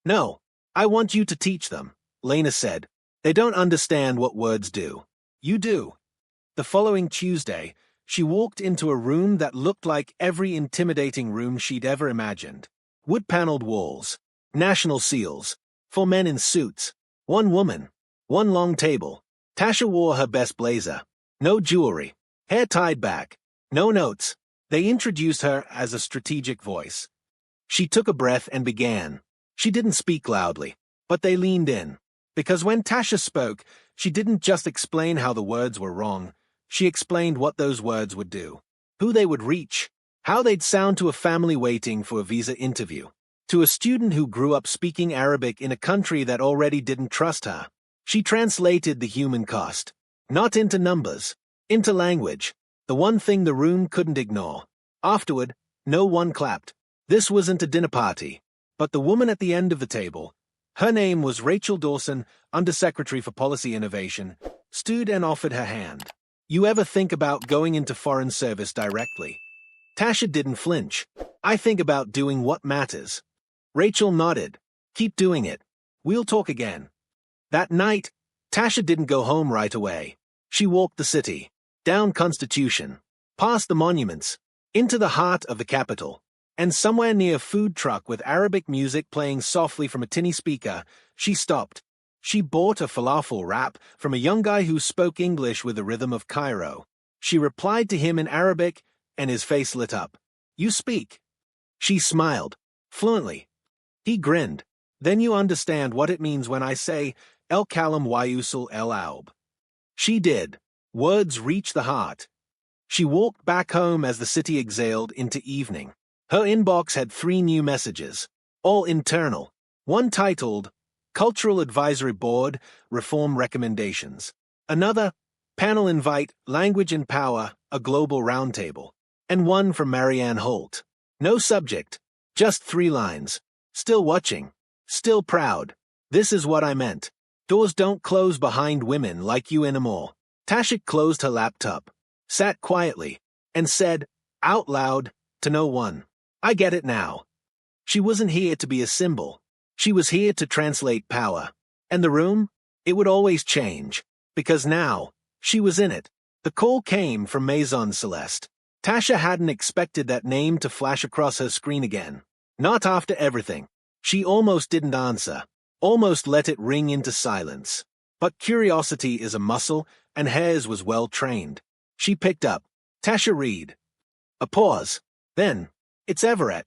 No. I want you to teach them, Lena said. They don't understand what words do. You do. The following Tuesday, she walked into a room that looked like every intimidating room she'd ever imagined. Wood-paneled walls. National seals. 4 men in suits. 1 woman. 1 long table. Tasha wore her best blazer. No jewelry. Hair tied back. No notes. They introduced her as a strategic voice. She took a breath and began. She didn't speak loudly, but they leaned in. Because when Tasha spoke, she didn't just explain how the words were wrong. She explained what those words would do. Who they would reach. How they'd sound to a family waiting for a visa interview. To a student who grew up speaking Arabic in a country that already didn't trust her. She translated the human cost. Not into numbers. Into language. The one thing the room couldn't ignore. Afterward, no one clapped. This wasn't a dinner party. But the woman at the end of the table, her name was Rachel Dawson, Undersecretary for Policy Innovation, stood and offered her hand. You ever think about going into foreign service directly? Tasha didn't flinch. I think about doing what matters. Rachel nodded. Keep doing it. We'll talk again. That night, Tasha didn't go home right away. She walked the city, down Constitution, past the monuments, into the heart of the capital, and somewhere near a food truck with Arabic music playing softly from a tinny speaker, she stopped. She bought a falafel wrap from a young guy who spoke English with the rhythm of Cairo. She replied to him in Arabic, and his face lit up. You speak. She smiled, fluently. He grinned. Then you understand what it means when I say, El Kalam Wayusul El Aub. She did. Words reached the heart. She walked back home as the city exhaled into evening. Her inbox had 3 new messages, all internal. One titled, Cultural Advisory Board, Reform Recommendations. Another, Panel Invite, Language and Power, a Global Roundtable. And one from Marianne Holt. No subject, just 3 lines. Still watching. Still proud. This is what I meant. Doors don't close behind women like you anymore. Tasha closed her laptop, sat quietly, and said, out loud, to no one, I get it now. She wasn't here to be a symbol. She was here to translate power. And the room? It would always change. Because now, she was in it. The call came from Maison Celeste. Tasha hadn't expected that name to flash across her screen again. Not after everything. She almost didn't answer. Almost let it ring into silence. But curiosity is a muscle, and hers was well trained. She picked up. Tasha Reed. A pause. Then, it's Everett.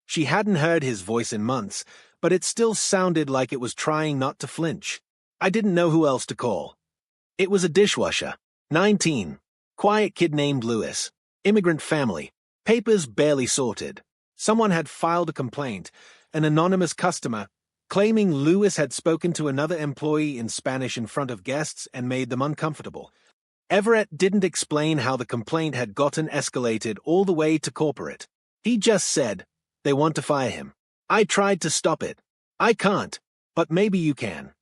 She hadn't heard his voice in months, but it still sounded like it was trying not to flinch. I didn't know who else to call. It was a dishwasher. 19. Quiet kid named Louis. Immigrant family. Papers barely sorted. Someone had filed a complaint, an anonymous customer, claiming Louis had spoken to another employee in Spanish in front of guests and made them uncomfortable. Everett didn't explain how the complaint had gotten escalated all the way to corporate. He just said, they want to fire him. I tried to stop it. I can't, but maybe you can.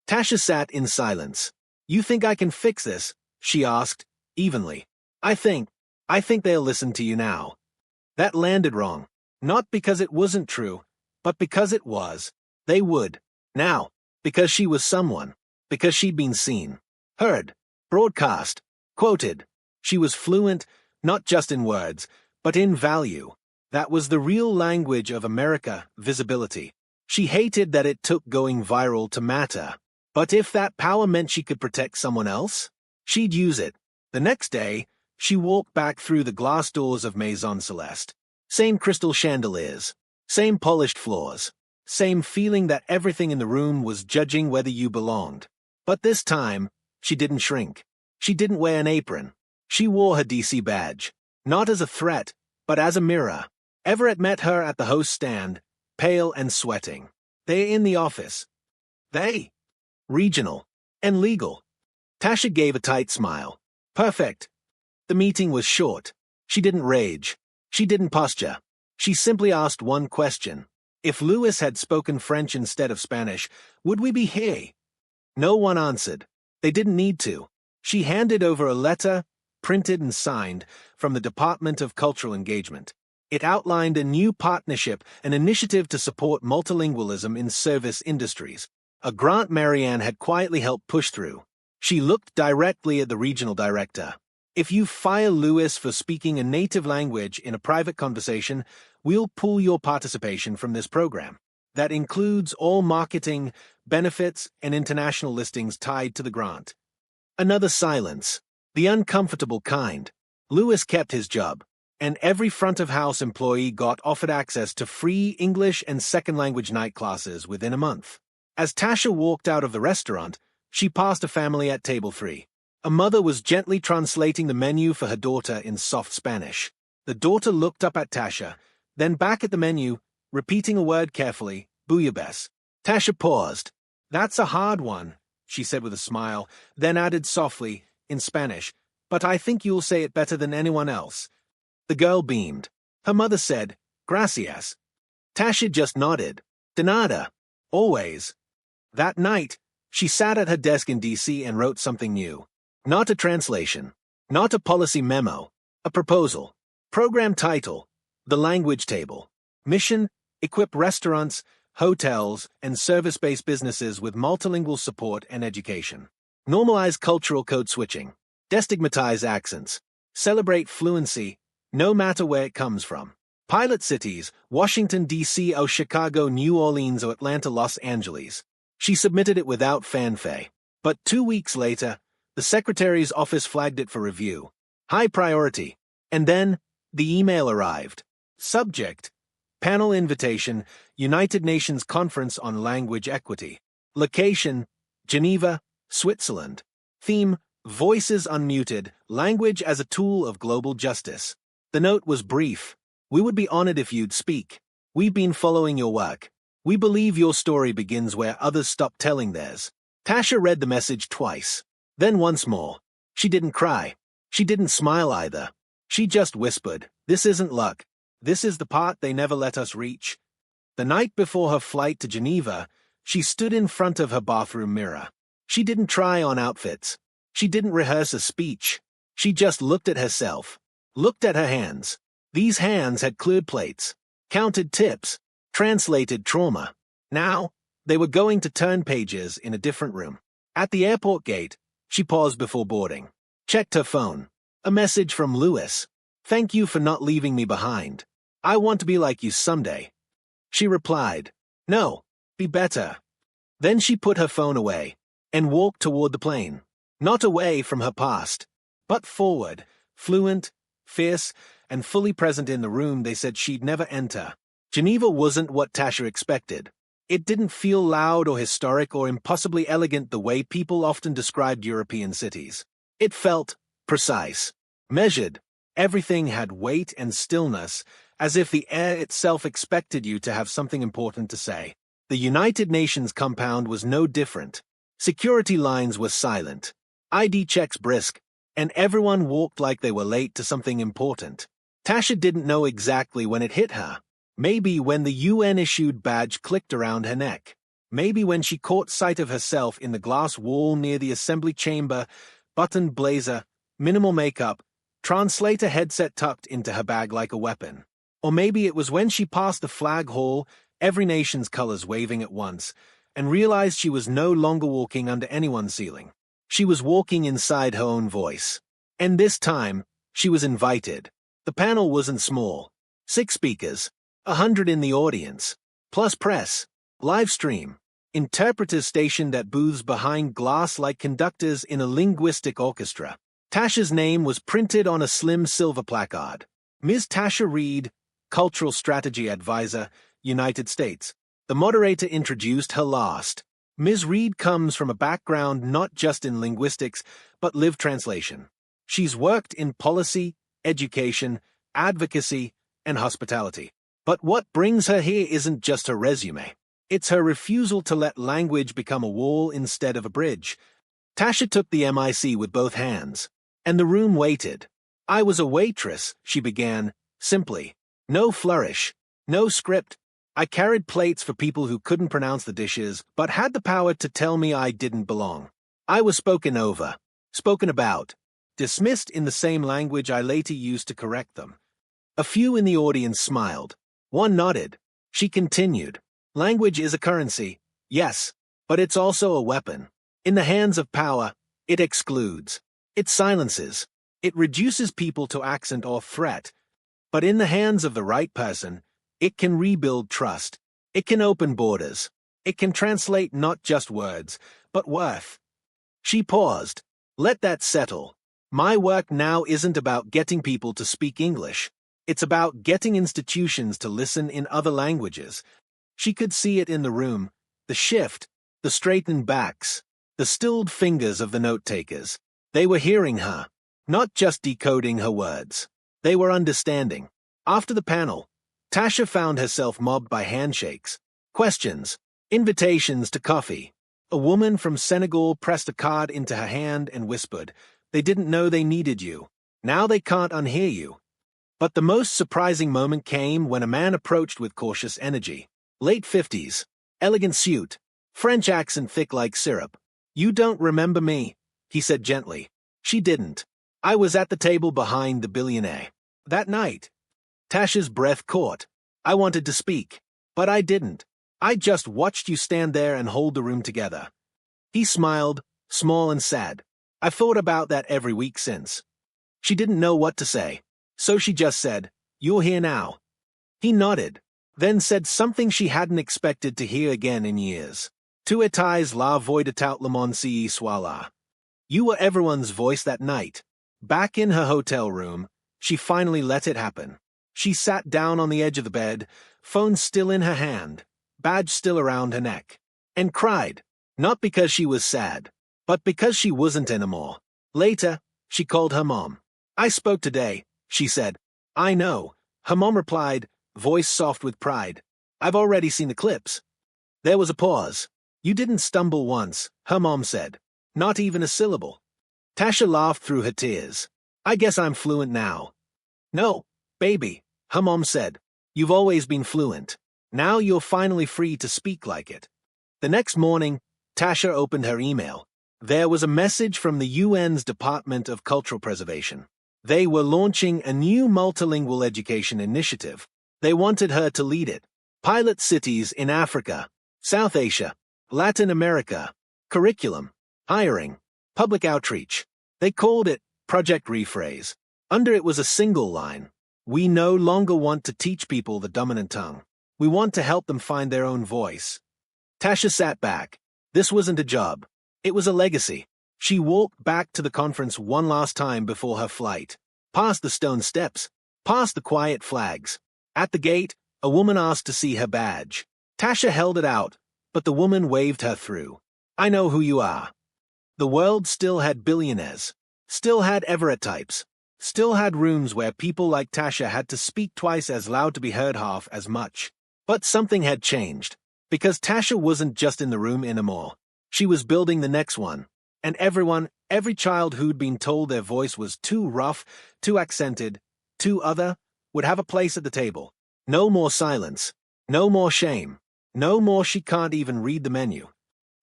Tasha sat in silence. You think I can fix this? She asked, evenly. I think they'll listen to you now. That landed wrong. Not because it wasn't true, but because it was. They would. Now. Because she was someone. Because she'd been seen. Heard. Broadcast. Quoted. She was fluent, not just in words, but in value. That was the real language of America, visibility. She hated that it took going viral to matter. But if that power meant she could protect someone else, she'd use it. The next day, she walked back through the glass doors of Maison Celeste. Same crystal chandeliers. Same polished floors. Same feeling that everything in the room was judging whether you belonged. But this time, she didn't shrink. She didn't wear an apron. She wore her DC badge. Not as a threat, but as a mirror. Everett met her at the host stand, pale and sweating. They're in the office. They? Regional. And legal. Tasha gave a tight smile. Perfect. The meeting was short. She didn't rage. She didn't posture. She simply asked one question. If Louis had spoken French instead of Spanish, would we be here? No one answered. They didn't need to. She handed over a letter, printed and signed, from the Department of Cultural Engagement. It outlined a new partnership, an initiative to support multilingualism in service industries, a grant Marianne had quietly helped push through. She looked directly at the regional director. If you fire Louis for speaking a native language in a private conversation, we'll pull your participation from this program. That includes all marketing, benefits, and international listings tied to the grant. Another silence. The uncomfortable kind. Louis kept his job, and every front-of-house employee got offered access to free English and second-language night classes within a month. As Tasha walked out of the restaurant, she passed a family at table 3. A mother was gently translating the menu for her daughter in soft Spanish. The daughter looked up at Tasha, then back at the menu, repeating a word carefully, bouillabaisse. Tasha paused. That's a hard one, she said with a smile, then added softly, in Spanish, "But I think you'll say it better than anyone else." The girl beamed. Her mother said, "Gracias." Tasha just nodded. "De nada. Always." That night, she sat at her desk in D.C. and wrote something new. Not a translation. Not a policy memo. A proposal. Program title: The Language Table. Mission: equip restaurants, hotels, and service-based businesses with multilingual support and education. Normalize cultural code switching. Destigmatize accents. Celebrate fluency, no matter where it comes from. Pilot cities: Washington, D.C., or Chicago, New Orleans, or Atlanta, Los Angeles. She submitted it without fanfare. But 2 weeks later, the secretary's office flagged it for review. High priority. And then, the email arrived. Subject: Panel Invitation, United Nations Conference on Language Equity. Location: Geneva, Switzerland. Theme: Voices Unmuted, Language as a Tool of Global Justice. The note was brief. "We would be honored if you'd speak. We've been following your work. We believe your story begins where others stop telling theirs." Tasha read the message twice. Then once more. She didn't cry. She didn't smile either. She just whispered, "This isn't luck. This is the part they never let us reach." The night before her flight to Geneva, she stood in front of her bathroom mirror. She didn't try on outfits. She didn't rehearse a speech. She just looked at herself. Looked at her hands. These hands had cleared plates, counted tips, translated trauma. Now, they were going to turn pages in a different room. At the airport gate, she paused before boarding. Checked her phone. A message from Louis. "Thank you for not leaving me behind. I want to be like you someday." She replied, "No, be better." Then she put her phone away and walked toward the plane. Not away from her past, but forward, fluent, fierce, and fully present in the room they said she'd never enter. Geneva wasn't what Tasha expected. It didn't feel loud or historic or impossibly elegant the way people often described European cities. It felt precise, measured. Everything had weight and stillness, as if the air itself expected you to have something important to say. The United Nations compound was no different. Security lines were silent, ID checks brisk, and everyone walked like they were late to something important. Tasha didn't know exactly when it hit her. Maybe when the UN-issued badge clicked around her neck. Maybe when she caught sight of herself in the glass wall near the assembly chamber, buttoned blazer, minimal makeup, translator headset tucked into her bag like a weapon. Or maybe it was when she passed the flag hall, every nation's colors waving at once, and realized she was no longer walking under anyone's ceiling. She was walking inside her own voice. And this time, she was invited. The panel wasn't small. 6 speakers, 100 in the audience, plus press, live stream, interpreters stationed at booths behind glass like conductors in a linguistic orchestra. Tasha's name was printed on a slim silver placard. Ms. Tasha Reed, Cultural Strategy Advisor, United States. The moderator introduced her last. Ms. Reed comes from a background not just in linguistics, but lived translation. She's worked in policy, education, advocacy, and hospitality. But what brings her here isn't just her resume. It's her refusal to let language become a wall instead of a bridge. Tasha took the MIC with both hands, and the room waited. "I was a waitress," she began, simply. No flourish, no script. I carried plates for people who couldn't pronounce the dishes, but had the power to tell me I didn't belong. I was spoken over, spoken about, dismissed in the same language I later used to correct them. A few in the audience smiled. One nodded. She continued. "Language is a currency, yes, but it's also a weapon. In the hands of power, it excludes. It silences. It reduces people to accent or threat. But in the hands of the right person, it can rebuild trust. It can open borders. It can translate not just words, but worth." She paused. "Let that settle. My work now isn't about getting people to speak English. It's about getting institutions to listen in other languages." She could see it in the room, the shift, the straightened backs, the stilled fingers of the note-takers. They were hearing her, not just decoding her words. They were understanding. After the panel, Tasha found herself mobbed by handshakes, questions, invitations to coffee. A woman from Senegal pressed a card into her hand and whispered, "They didn't know they needed you. Now they can't unhear you." But the most surprising moment came when a man approached with cautious energy. Late 50s, elegant suit, French accent thick like syrup. "You don't remember me," he said gently. She didn't. "I was at the table behind the Billionaire that night." Tasha's breath caught. "I wanted to speak, but I didn't. I just watched you stand there and hold the room together." He smiled, small and sad. "I've thought about that every week since." She didn't know what to say, so she just said, "You're here now." He nodded, then said something she hadn't expected to hear again in years. "Tu étais la voix de tout le monde ce soir-là." You were everyone's voice that night. Back in her hotel room, she finally let it happen. She sat down on the edge of the bed, phone still in her hand, badge still around her neck, and cried, not because she was sad, but because she wasn't anymore. Later, she called her mom. "I spoke today," she said. "I know," her mom replied, voice soft with pride. "I've already seen the clips." There was a pause. "You didn't stumble once," her mom said. "Not even a syllable." Tasha laughed through her tears. "I guess I'm fluent now." "No, baby," her mom said. "You've always been fluent. Now you're finally free to speak like it." The next morning, Tasha opened her email. There was a message from the UN's Department of Cultural Preservation. They were launching a new multilingual education initiative. They wanted her to lead it. Pilot cities in Africa, South Asia, Latin America, curriculum, hiring, public outreach. They called it Project Rephrase. Under it was a single line. "We no longer want to teach people the dominant tongue. We want to help them find their own voice." Tasha sat back. This wasn't a job. It was a legacy. She walked back to the conference one last time before her flight. Past the stone steps. Past the quiet flags. At the gate, a woman asked to see her badge. Tasha held it out, but the woman waved her through. "I know who you are." The world still had billionaires. Still had Everett types. Still had rooms where people like Tasha had to speak twice as loud to be heard half as much. But something had changed. Because Tasha wasn't just in the room anymore. She was building the next one. And everyone, every child who'd been told their voice was too rough, too accented, too other, would have a place at the table. No more silence. No more shame. No more "she can't even read the menu."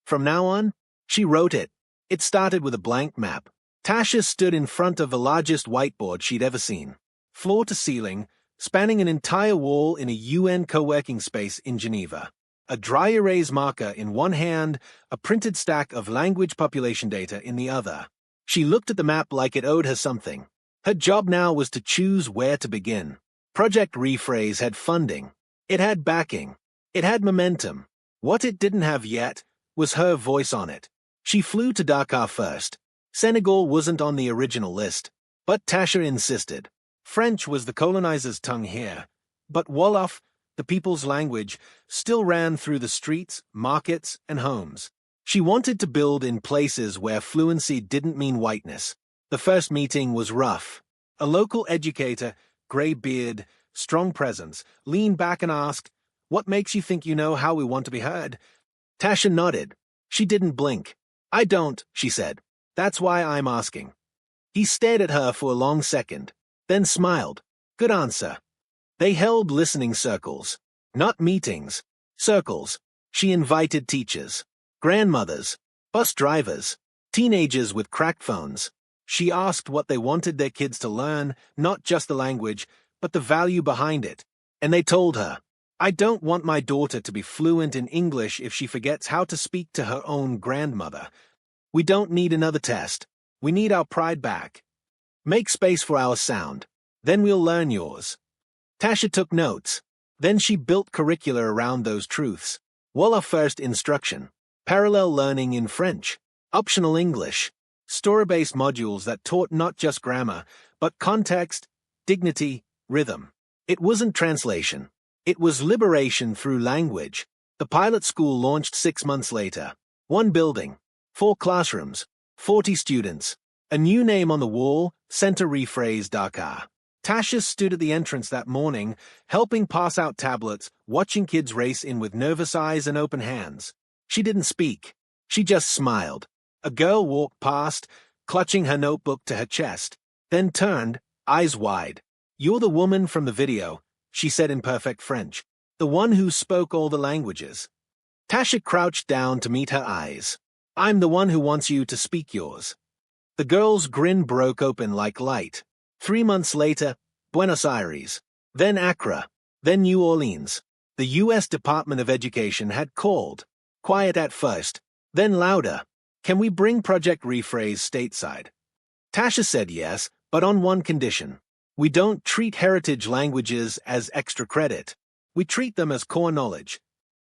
From now on, she wrote it. It started with a blank map. Tasha stood in front of the largest whiteboard she'd ever seen. Floor to ceiling, spanning an entire wall in a UN co-working space in Geneva. A dry erase marker in one hand, a printed stack of language population data in the other. She looked at the map like it owed her something. Her job now was to choose where to begin. Project Rephrase had funding. It had backing. It had momentum. What it didn't have yet was her voice on it. She flew to Dakar first. Senegal wasn't on the original list, but Tasha insisted. French was the colonizer's tongue here, but Wolof, the people's language, still ran through the streets, markets, and homes. She wanted to build in places where fluency didn't mean whiteness. The first meeting was rough. A local educator, gray beard, strong presence, leaned back and asked, "What makes you think you know how we want to be heard?" Tasha nodded. She didn't blink. "I don't," she said. "That's why I'm asking." He stared at her for a long second, then smiled. "Good answer." They held listening circles. Not meetings. Circles. She invited teachers, grandmothers, bus drivers, teenagers with cracked phones. She asked what they wanted their kids to learn, not just the language, but the value behind it. And they told her, "I don't want my daughter to be fluent in English if she forgets how to speak to her own grandmother. We don't need another test. We need our pride back. Make space for our sound. Then we'll learn yours." Tasha took notes. Then she built curricula around those truths. Wolof first instruction, parallel learning in French, optional English, story-based modules that taught not just grammar, but context, dignity, rhythm. It wasn't translation. It was liberation through language. The pilot school launched 6 months later. 1 building, 4 classrooms, 40 students. A new name on the wall, Center Rephrase Dakar. Tasha stood at the entrance that morning, helping pass out tablets, watching kids race in with nervous eyes and open hands. She didn't speak. She just smiled. A girl walked past, clutching her notebook to her chest, then turned, eyes wide. "You're the woman from the video," she said in perfect French. "The one who spoke all the languages." Tasha crouched down to meet her eyes. "I'm the one who wants you to speak yours." The girl's grin broke open like light. 3 months later, Buenos Aires, then Accra, then New Orleans. The U.S. Department of Education had called. Quiet at first, then louder. "Can we bring Project Rephrase stateside?" Tasha said yes, but on one condition. "We don't treat heritage languages as extra credit. We treat them as core knowledge."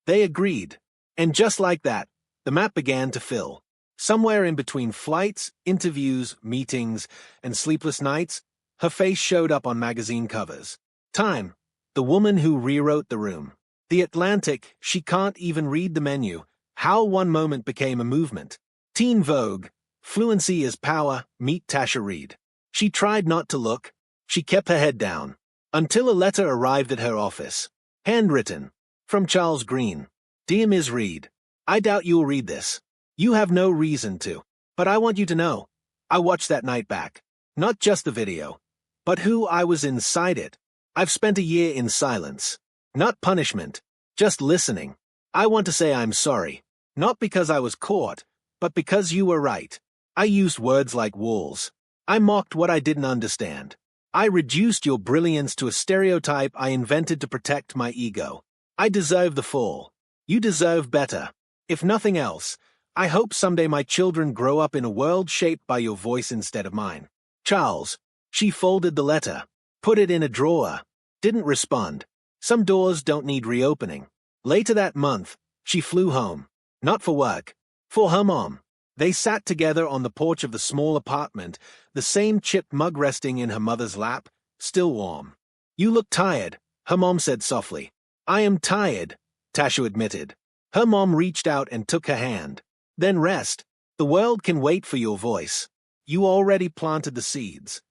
They agreed. And just like that, the map began to fill. Somewhere in between flights, interviews, meetings, and sleepless nights, her face showed up on magazine covers. Time, the woman who rewrote the room. The Atlantic, she can't even read the menu. How one moment became a movement. Teen Vogue, fluency is power, meet Tasha Reid. She tried not to look. She kept her head down. Until a letter arrived at her office. Handwritten. From Charles Green. "Dear Ms. Reid, I doubt you'll read this. You have no reason to. But I want you to know. I watched that night back. Not just the video, but who I was inside it. I've spent a year in silence. Not punishment, just listening. I want to say I'm sorry. Not because I was caught, but because you were right. I used words like walls. I mocked what I didn't understand. I reduced your brilliance to a stereotype I invented to protect my ego. I deserve the fall. You deserve better. If nothing else, I hope someday my children grow up in a world shaped by your voice instead of mine. Charles." She folded the letter, put it in a drawer, didn't respond. Some doors don't need reopening. Later that month, she flew home. Not for work, for her mom. They sat together on the porch of the small apartment, the same chipped mug resting in her mother's lap, still warm. "You look tired," her mom said softly. "I am tired," Tasha admitted. Her mom reached out and took her hand. "Then rest. The world can wait for your voice. You already planted the seeds."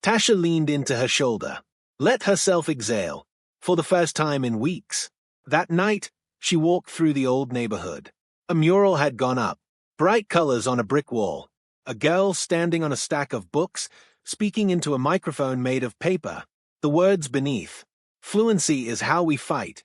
Tasha leaned into her shoulder, let herself exhale, for the first time in weeks. That night, she walked through the old neighborhood. A mural had gone up, bright colors on a brick wall. A girl standing on a stack of books, speaking into a microphone made of paper. The words beneath. "Fluency is how we fight."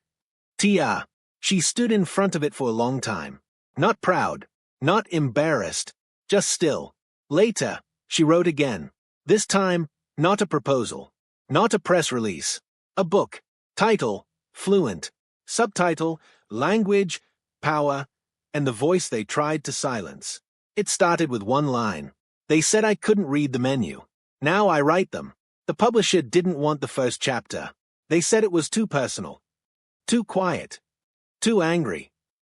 Tia. She stood in front of it for a long time. Not proud, not embarrassed, just still. Later, she wrote again. This time, not a proposal, not a press release. A book. Title, Fluent. Subtitle, Language, Power, and the Voice They Tried to Silence. It started with one line. "They said I couldn't read the menu. Now I write them." The publisher didn't want the first chapter. They said it was too personal, too quiet, too angry.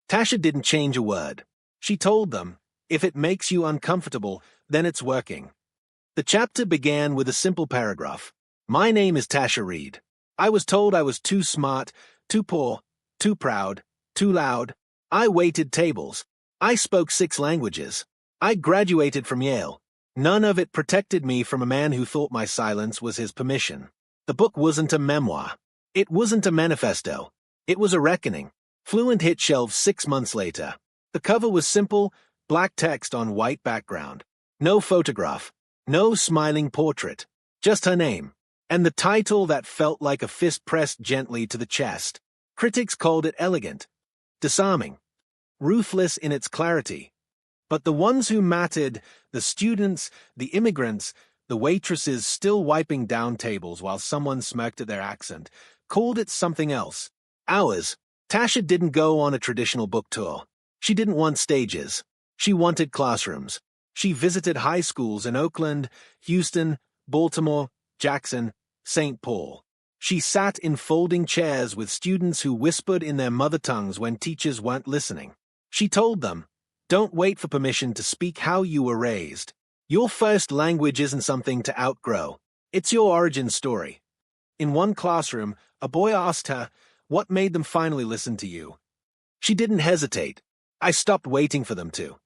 Tasha didn't change a word. She told them, "If it makes you uncomfortable, then it's working." The chapter began with a simple paragraph. "My name is Tasha Reid. I was told I was too smart, too poor, too proud, too loud. I waited tables. I spoke 6 languages. I graduated from Yale. None of it protected me from a man who thought my silence was his permission." The book wasn't a memoir. It wasn't a manifesto. It was a reckoning. Fluent hit shelves 6 months later. The cover was simple, black text on white background. No photograph. No smiling portrait. Just her name. And the title that felt like a fist pressed gently to the chest. Critics called it elegant, disarming, ruthless in its clarity. But the ones who mattered, the students, the immigrants, the waitresses still wiping down tables while someone smirked at their accent, called it something else. Ours. Tasha didn't go on a traditional book tour. She didn't want stages. She wanted classrooms. She visited high schools in Oakland, Houston, Baltimore, Jackson, St. Paul. She sat in folding chairs with students who whispered in their mother tongues when teachers weren't listening. She told them, "Don't wait for permission to speak how you were raised. Your first language isn't something to outgrow. It's your origin story." In one classroom, a boy asked her, "What made them finally listen to you?" She didn't hesitate. "I stopped waiting for them to."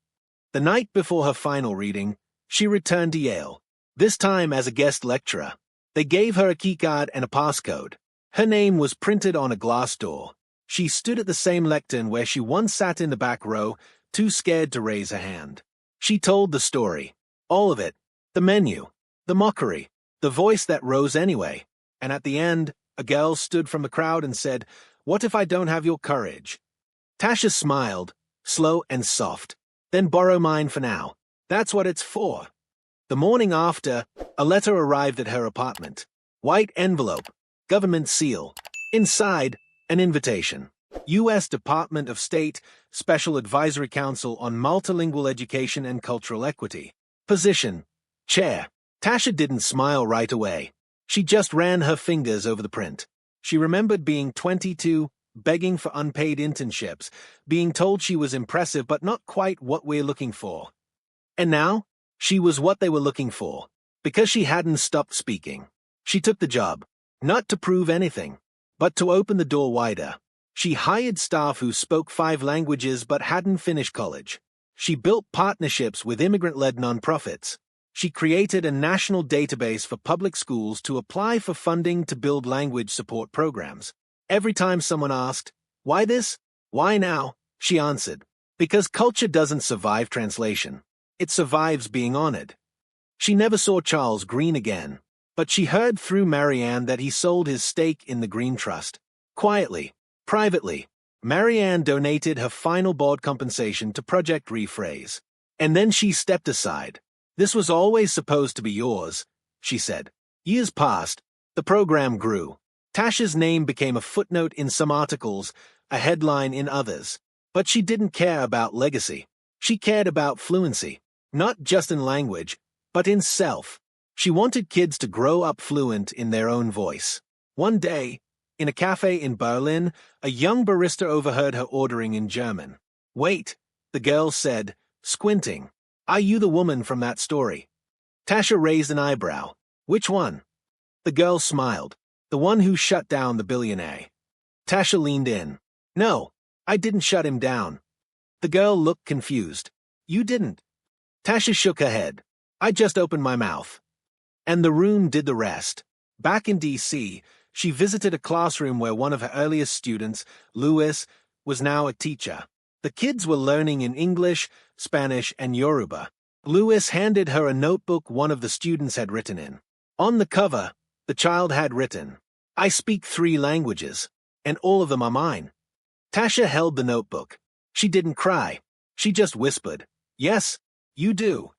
The night before her final reading, she returned to Yale, this time as a guest lecturer. They gave her a keycard and a passcode. Her name was printed on a glass door. She stood at the same lectern where she once sat in the back row, too scared to raise her hand. She told the story. All of it. The menu. The mockery. The voice that rose anyway. And at the end, a girl stood from the crowd and said, "What if I don't have your courage?" Tasha smiled, slow and soft. "Then borrow mine for now. That's what it's for." The morning after, a letter arrived at her apartment. White envelope, government seal. Inside, an invitation. U.S. Department of State, Special Advisory Council on Multilingual Education and Cultural Equity. Position, chair. Tasha didn't smile right away. She just ran her fingers over the print. She remembered being 22, begging for unpaid internships, being told she was impressive but not quite what we're looking for. And now, she was what they were looking for, because she hadn't stopped speaking. She took the job, not to prove anything, but to open the door wider. She hired staff who spoke 5 languages but hadn't finished college. She built partnerships with immigrant-led nonprofits. She created a national database for public schools to apply for funding to build language support programs. Every time someone asked, "Why this? Why now?" she answered, "Because culture doesn't survive translation. It survives being honored." She never saw Charles Green again, but she heard through Marianne that he sold his stake in the Green Trust. Quietly, privately, Marianne donated her final board compensation to Project Rephrase. And then she stepped aside. "This was always supposed to be yours," she said. Years passed. The program grew. Tasha's name became a footnote in some articles, a headline in others. But she didn't care about legacy. She cared about fluency, not just in language, but in self. She wanted kids to grow up fluent in their own voice. One day, in a cafe in Berlin, a young barista overheard her ordering in German. "Wait," the girl said, squinting. "Are you the woman from that story?" Tasha raised an eyebrow. "Which one?" The girl smiled. "The one who shut down the billionaire." Tasha leaned in. "No, I didn't shut him down." The girl looked confused. "You didn't?" Tasha shook her head. "I just opened my mouth." And the room did the rest. Back in D.C., she visited a classroom where one of her earliest students, Louis, was now a teacher. The kids were learning in English, Spanish, and Yoruba. Louis handed her a notebook one of the students had written in. On the cover, the child had written, "I speak 3 languages, and all of them are mine." Tasha held the notebook. She didn't cry. She just whispered, "Yes, you do."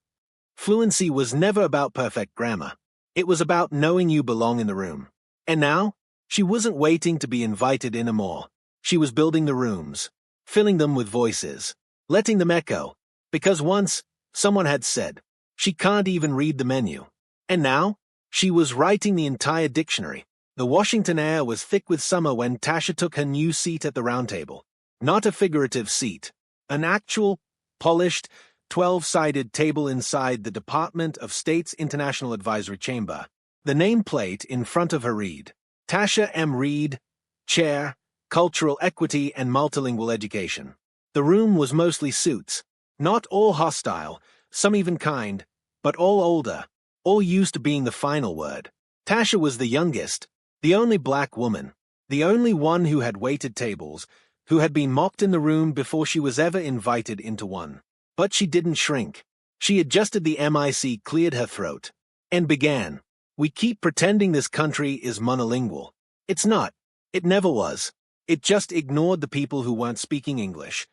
Fluency was never about perfect grammar. It was about knowing you belong in the room. And now, she wasn't waiting to be invited in anymore. She was building the rooms, filling them with voices, letting them echo. Because once, someone had said, she can't even read the menu. And now, she was writing the entire dictionary. The Washington air was thick with summer when Tasha took her new seat at the round table. Not a figurative seat. An actual, polished, 12-sided table inside the Department of State's International Advisory Chamber. The nameplate in front of her read, Tasha M. Reed, Chair, Cultural Equity and Multilingual Education. The room was mostly suits. Not all hostile, some even kind, but all older, all used to being the final word. Tasha was the youngest, the only black woman, the only one who had waited tables, who had been mocked in the room before she was ever invited into one. But she didn't shrink. She adjusted the mic, cleared her throat, and began. "We keep pretending this country is monolingual. It's not. It never was. It just ignored the people who weren't speaking English."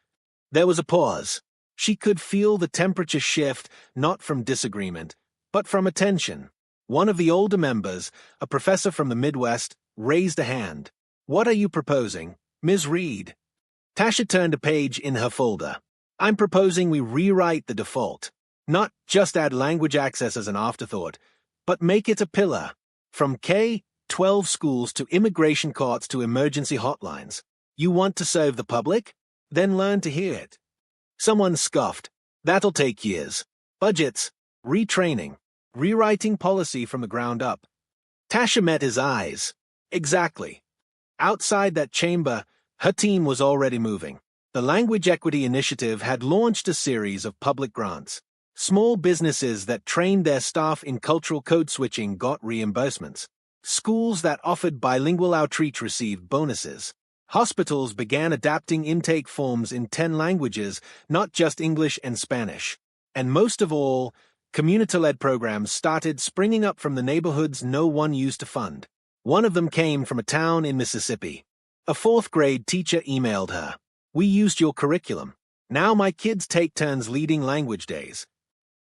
There was a pause. She could feel the temperature shift, not from disagreement, but from attention. One of the older members, a professor from the Midwest, raised a hand. "What are you proposing, Ms. Reed?" Tasha turned a page in her folder. "I'm proposing we rewrite the default. Not just add language access as an afterthought, but make it a pillar. From K-12 schools to immigration courts to emergency hotlines. You want to serve the public? Then learn to hear it." Someone scoffed. "That'll take years. Budgets, retraining, rewriting policy from the ground up." Tasha met his eyes. Exactly. Outside that chamber, her team was already moving. The Language Equity Initiative had launched a series of public grants. Small businesses that trained their staff in cultural code switching got reimbursements. Schools that offered bilingual outreach received bonuses. Hospitals began adapting intake forms in 10 languages, not just English and Spanish. And most of all, community-led programs started springing up from the neighborhoods no one used to fund. One of them came from a town in Mississippi. A fourth-grade teacher emailed her. "We used your curriculum. Now my kids take turns leading language days.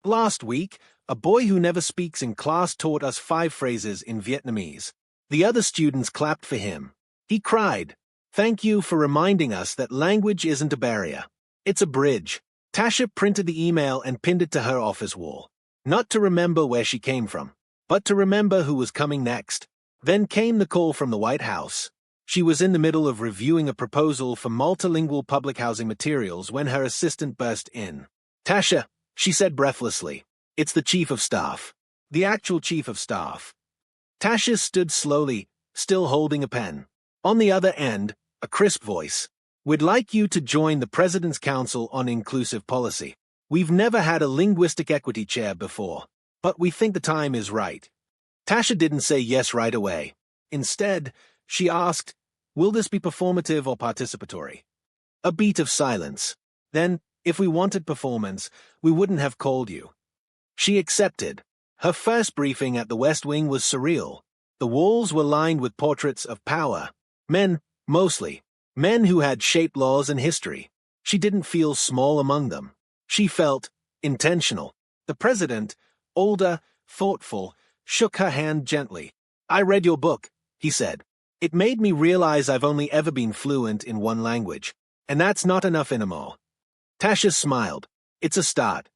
Last week, a boy who never speaks in class taught us 5 phrases in Vietnamese. The other students clapped for him. He cried, 'Thank you for reminding us that language isn't a barrier. It's a bridge.'" Tasha printed the email and pinned it to her office wall. Not to remember where she came from, but to remember who was coming next. Then came the call from the White House. She was in the middle of reviewing a proposal for multilingual public housing materials when her assistant burst in. "Tasha," she said breathlessly, "it's the Chief of Staff." The actual Chief of Staff. Tasha stood slowly, still holding a pen. On the other end, a crisp voice. "We'd like you to join the President's Council on Inclusive Policy. We've never had a linguistic equity chair before, but we think the time is right." Tasha didn't say yes right away. Instead, she asked, "Will this be performative or participatory?" A beat of silence. Then, "If we wanted performance, we wouldn't have called you." She accepted. Her first briefing at the West Wing was surreal. The walls were lined with portraits of power. Men, mostly. Men who had shaped laws and history. She didn't feel small among them. She felt intentional. The president, older, thoughtful, shook her hand gently. "I read your book," he said. "It made me realize I've only ever been fluent in one language. And that's not enough anymore." Tasha smiled. "It's a start."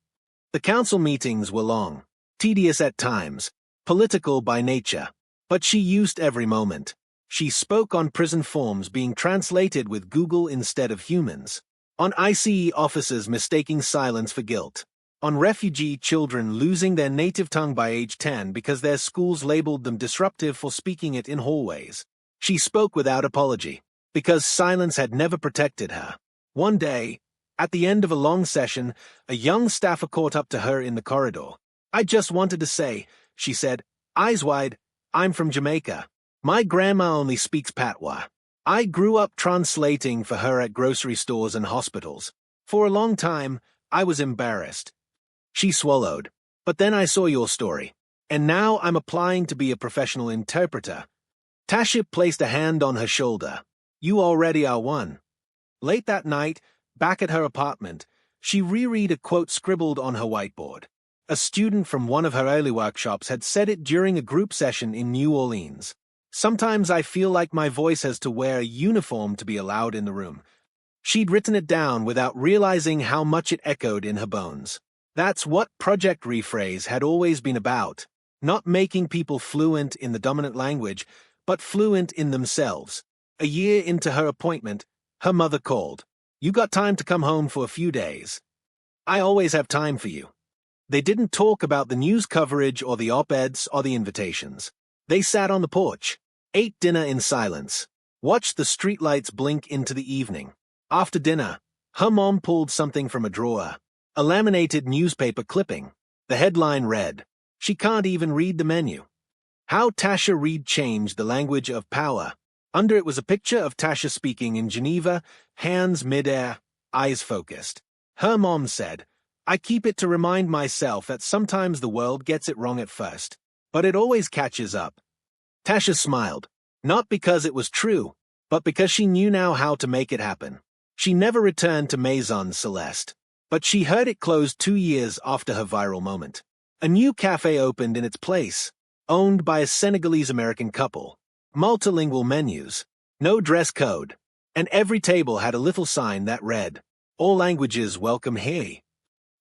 The council meetings were long, tedious at times, political by nature. But she used every moment. She spoke on prison forms being translated with Google instead of humans. On ICE officers mistaking silence for guilt. On refugee children losing their native tongue by age 10 because their schools labeled them disruptive for speaking it in hallways. She spoke without apology, because silence had never protected her. One day, at the end of a long session, a young staffer caught up to her in the corridor. "I just wanted to say," she said, eyes wide, "I'm from Jamaica. My grandma only speaks patois. I grew up translating for her at grocery stores and hospitals. For a long time, I was embarrassed." She swallowed. "But then I saw your story. And now I'm applying to be a professional interpreter." Tasha placed a hand on her shoulder. "You already are one." Late that night, back at her apartment, she reread a quote scribbled on her whiteboard. A student from one of her early workshops had said it during a group session in New Orleans. "Sometimes I feel like my voice has to wear a uniform to be allowed in the room." She'd written it down without realizing how much it echoed in her bones. That's what Project Rephrase had always been about. Not making people fluent in the dominant language, but fluent in themselves. A year into her appointment, her mother called. "You got time to come home for a few days?" "I always have time for you." They didn't talk about the news coverage or the op-eds or the invitations. They sat on the porch, ate dinner in silence, watched the streetlights blink into the evening. After dinner, her mom pulled something from a drawer, a laminated newspaper clipping. The headline read, "She can't even read the menu." How Tasha Reid changed the language of power. Under it was a picture of Tasha speaking in Geneva, hands midair, eyes focused. Her mom said, "I keep it to remind myself that sometimes the world gets it wrong at first, but it always catches up." Tasha smiled, not because it was true, but because she knew now how to make it happen. She never returned to Maison Celeste, but she heard it closed 2 years after her viral moment. A new cafe opened in its place, owned by a Senegalese-American couple. Multilingual menus, no dress code, and every table had a little sign that read, "All languages welcome here."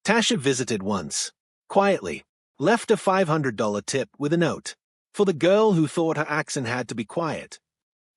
Tasha visited once, quietly, left a $500 tip with a note. For the girl who thought her accent had to be quiet.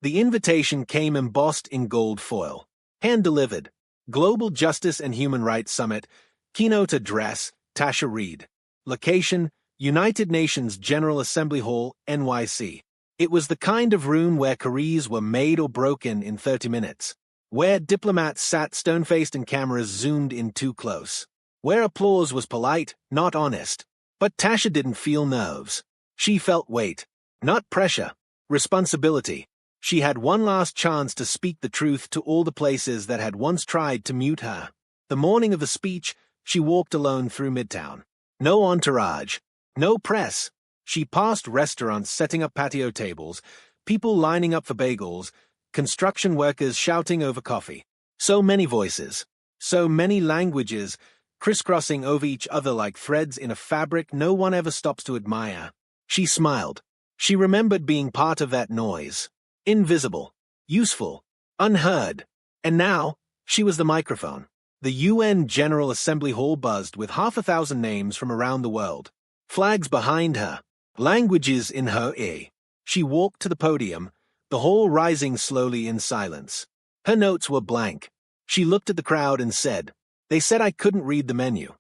The invitation came embossed in gold foil. Hand-delivered. Global Justice and Human Rights Summit. Keynote address, Tasha Reid. Location, United Nations General Assembly Hall, NYC. It was the kind of room where careers were made or broken in 30 minutes. Where diplomats sat stone-faced and cameras zoomed in too close. Where applause was polite, not honest. But Tasha didn't feel nerves. She felt weight. Not pressure. Responsibility. She had one last chance to speak the truth to all the places that had once tried to mute her. The morning of the speech, she walked alone through Midtown. No entourage, no press. She passed restaurants setting up patio tables, people lining up for bagels, construction workers shouting over coffee. So many voices, so many languages, crisscrossing over each other like threads in a fabric no one ever stops to admire. She smiled. She remembered being part of that noise. Invisible, useful, unheard. And now, she was the microphone. The UN General Assembly Hall buzzed with 500,000 names from around the world. Flags behind her, languages in her ear. She walked to the podium, the hall rising slowly in silence. Her notes were blank. She looked at the crowd and said, "They said I couldn't read the menu."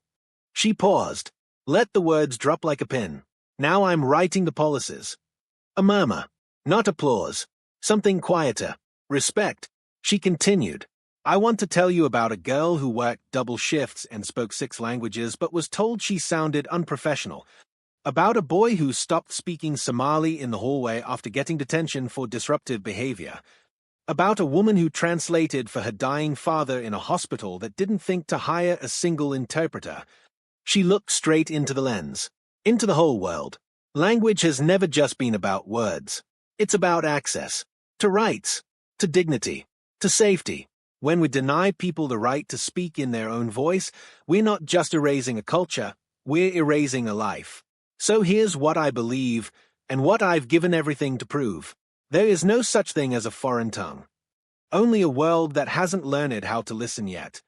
She paused, let the words drop like a pin. "Now I'm writing the policies." A murmur, not applause, something quieter, respect. She continued, "I want to tell you about a girl who worked double shifts and spoke 6 languages but was told she sounded unprofessional. About a boy who stopped speaking Somali in the hallway after getting detention for disruptive behavior. About a woman who translated for her dying father in a hospital that didn't think to hire a single interpreter." She looked straight into the lens, into the whole world. Language has never just been about words. It's about access, to rights, to dignity, to safety. When we deny people the right to speak in their own voice, we're not just erasing a culture, we're erasing a life. So here's what I believe, and what I've given everything to prove. There is no such thing as a foreign tongue. Only a world that hasn't learned how to listen yet.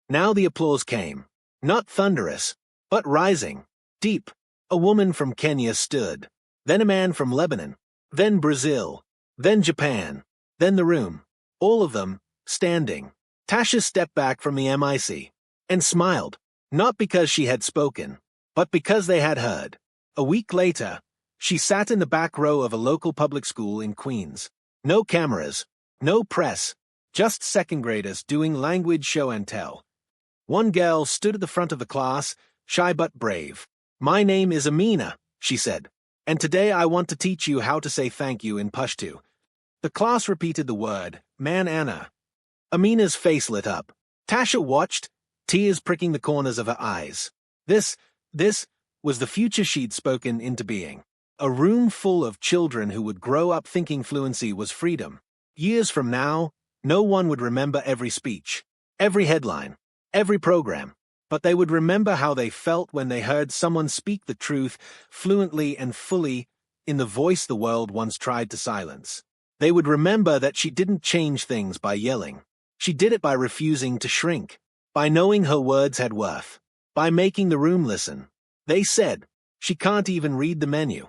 Now the applause came. Not thunderous, but rising, deep. A woman from Kenya stood. Then a man from Lebanon. Then Brazil. Then Japan. Then the room. All of them, standing. Tasha stepped back from the mic and smiled, not because she had spoken, but because they had heard. A week later, she sat in the back row of a local public school in Queens. No cameras, no press, just second graders doing language show and tell. One girl stood at the front of the class, shy but brave. "My name is Amina," she said, "and today I want to teach you how to say thank you in Pashto." The class repeated the word, "Man Anna." Amina's face lit up. Tasha watched, tears pricking the corners of her eyes. This was the future she'd spoken into being. A room full of children who would grow up thinking fluency was freedom. Years from now, no one would remember every speech, every headline, every program, but they would remember how they felt when they heard someone speak the truth fluently and fully in the voice the world once tried to silence. They would remember that she didn't change things by yelling. She did it by refusing to shrink, by knowing her words had worth, by making the room listen. They said, "She can't even read the menu."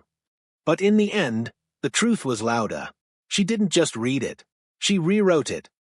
But in the end, the truth was louder. She didn't just read it. She rewrote it.